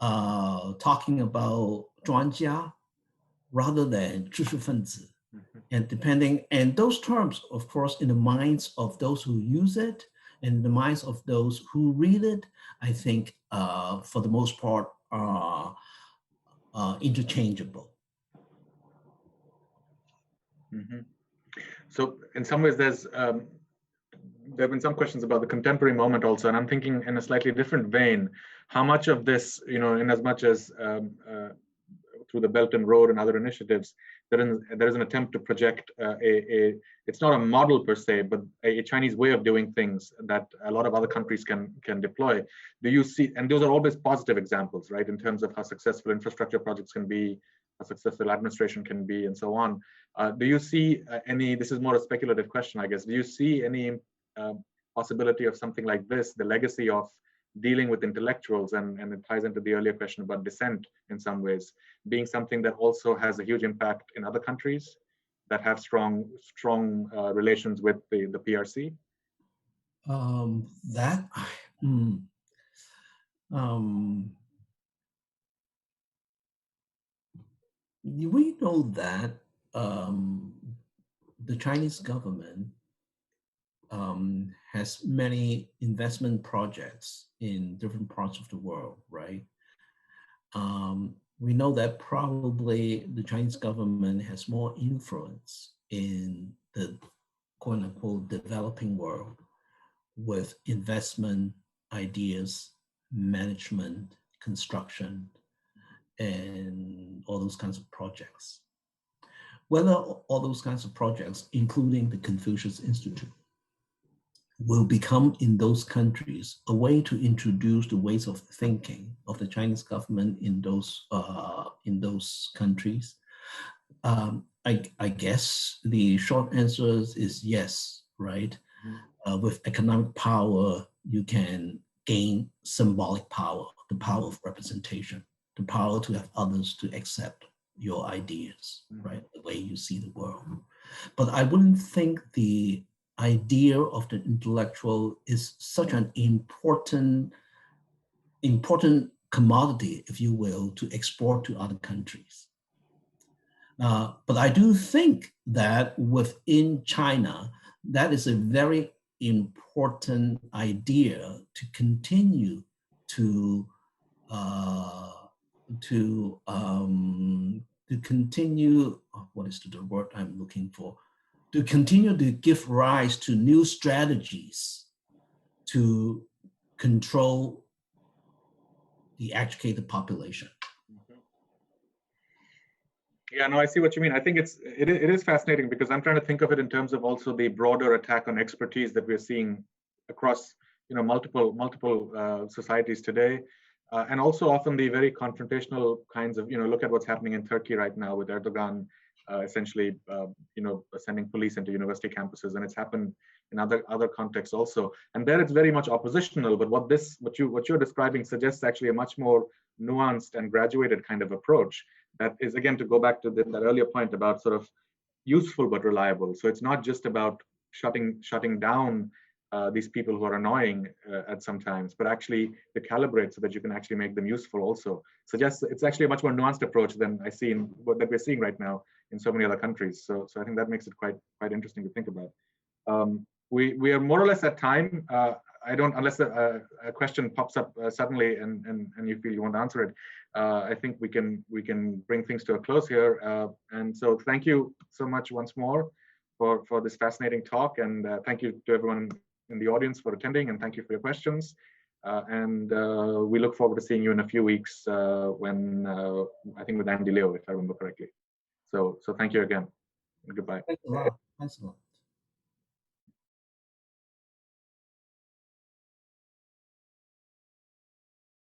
[SPEAKER 2] talking about 专家 rather than 知识分子. And those terms, of course, in the minds of those who use it, and in the minds of those who read it, I think for the most part are interchangeable.
[SPEAKER 1] Mm-hmm. So in some ways, there have been some questions about the contemporary moment also, and I'm thinking in a slightly different vein, how much of this, in as much as through the Belt and Road and other initiatives, there is an attempt to project it's not a model per se, but a Chinese way of doing things that a lot of other countries can deploy. Do you see, and those are always positive examples, right, in terms of how successful infrastructure projects can be, how successful administration can be, and so on. Do you see any, this is more a speculative question, I guess, do you see any possibility of something like this, the legacy of dealing with intellectuals, and it ties into the earlier question about dissent in some ways, being something that also has a huge impact in other countries that have strong relations with the PRC?
[SPEAKER 2] We know that the Chinese government has many investment projects in different parts of the world, right? We know that probably the Chinese government has more influence in the quote unquote developing world with investment ideas, management, construction, and all those kinds of projects. Whether all those kinds of projects, including the Confucius Institute, will become in those countries a way to introduce the ways of thinking of the Chinese government in those countries? I guess the short answer is yes, right? With economic power, you can gain symbolic power, the power of representation, the power to have others to accept your ideas, right? The way you see the world. But I wouldn't think the idea of the intellectual is such an important commodity, if you will, to export to other countries. But I do think that within China, that is a very important idea to continue to continue, what is the word I'm looking for? To continue to give rise to new strategies to control the educated population.
[SPEAKER 1] Yeah, no, I see what you mean. I think it is fascinating because I'm trying to think of it in terms of also the broader attack on expertise that we're seeing across multiple societies today, and also often the very confrontational kinds of look at what's happening in Turkey right now with Erdogan essentially sending police into university campuses, and it's happened in other contexts also. And there it's very much oppositional. But what you're describing suggests actually a much more nuanced and graduated kind of approach. That is, again, to go back to that earlier point about sort of useful but reliable. So it's not just about shutting down these people who are annoying at some times, but actually to calibrate so that you can actually make them useful also. Suggests it's actually a much more nuanced approach than I see in that we're seeing right now in so many other countries. So I think that makes it quite interesting to think about. We are more or less at time. I don't, unless a question pops up suddenly and you feel you want to answer it. I think we can bring things to a close here. And so thank you so much once more for this fascinating talk, and thank you to everyone in the audience for attending, and thank you for your questions. And we look forward to seeing you in a few weeks when I think with Andy Leo, if I remember correctly. So thank you again. Goodbye.
[SPEAKER 2] Thanks a lot. Thanks a lot.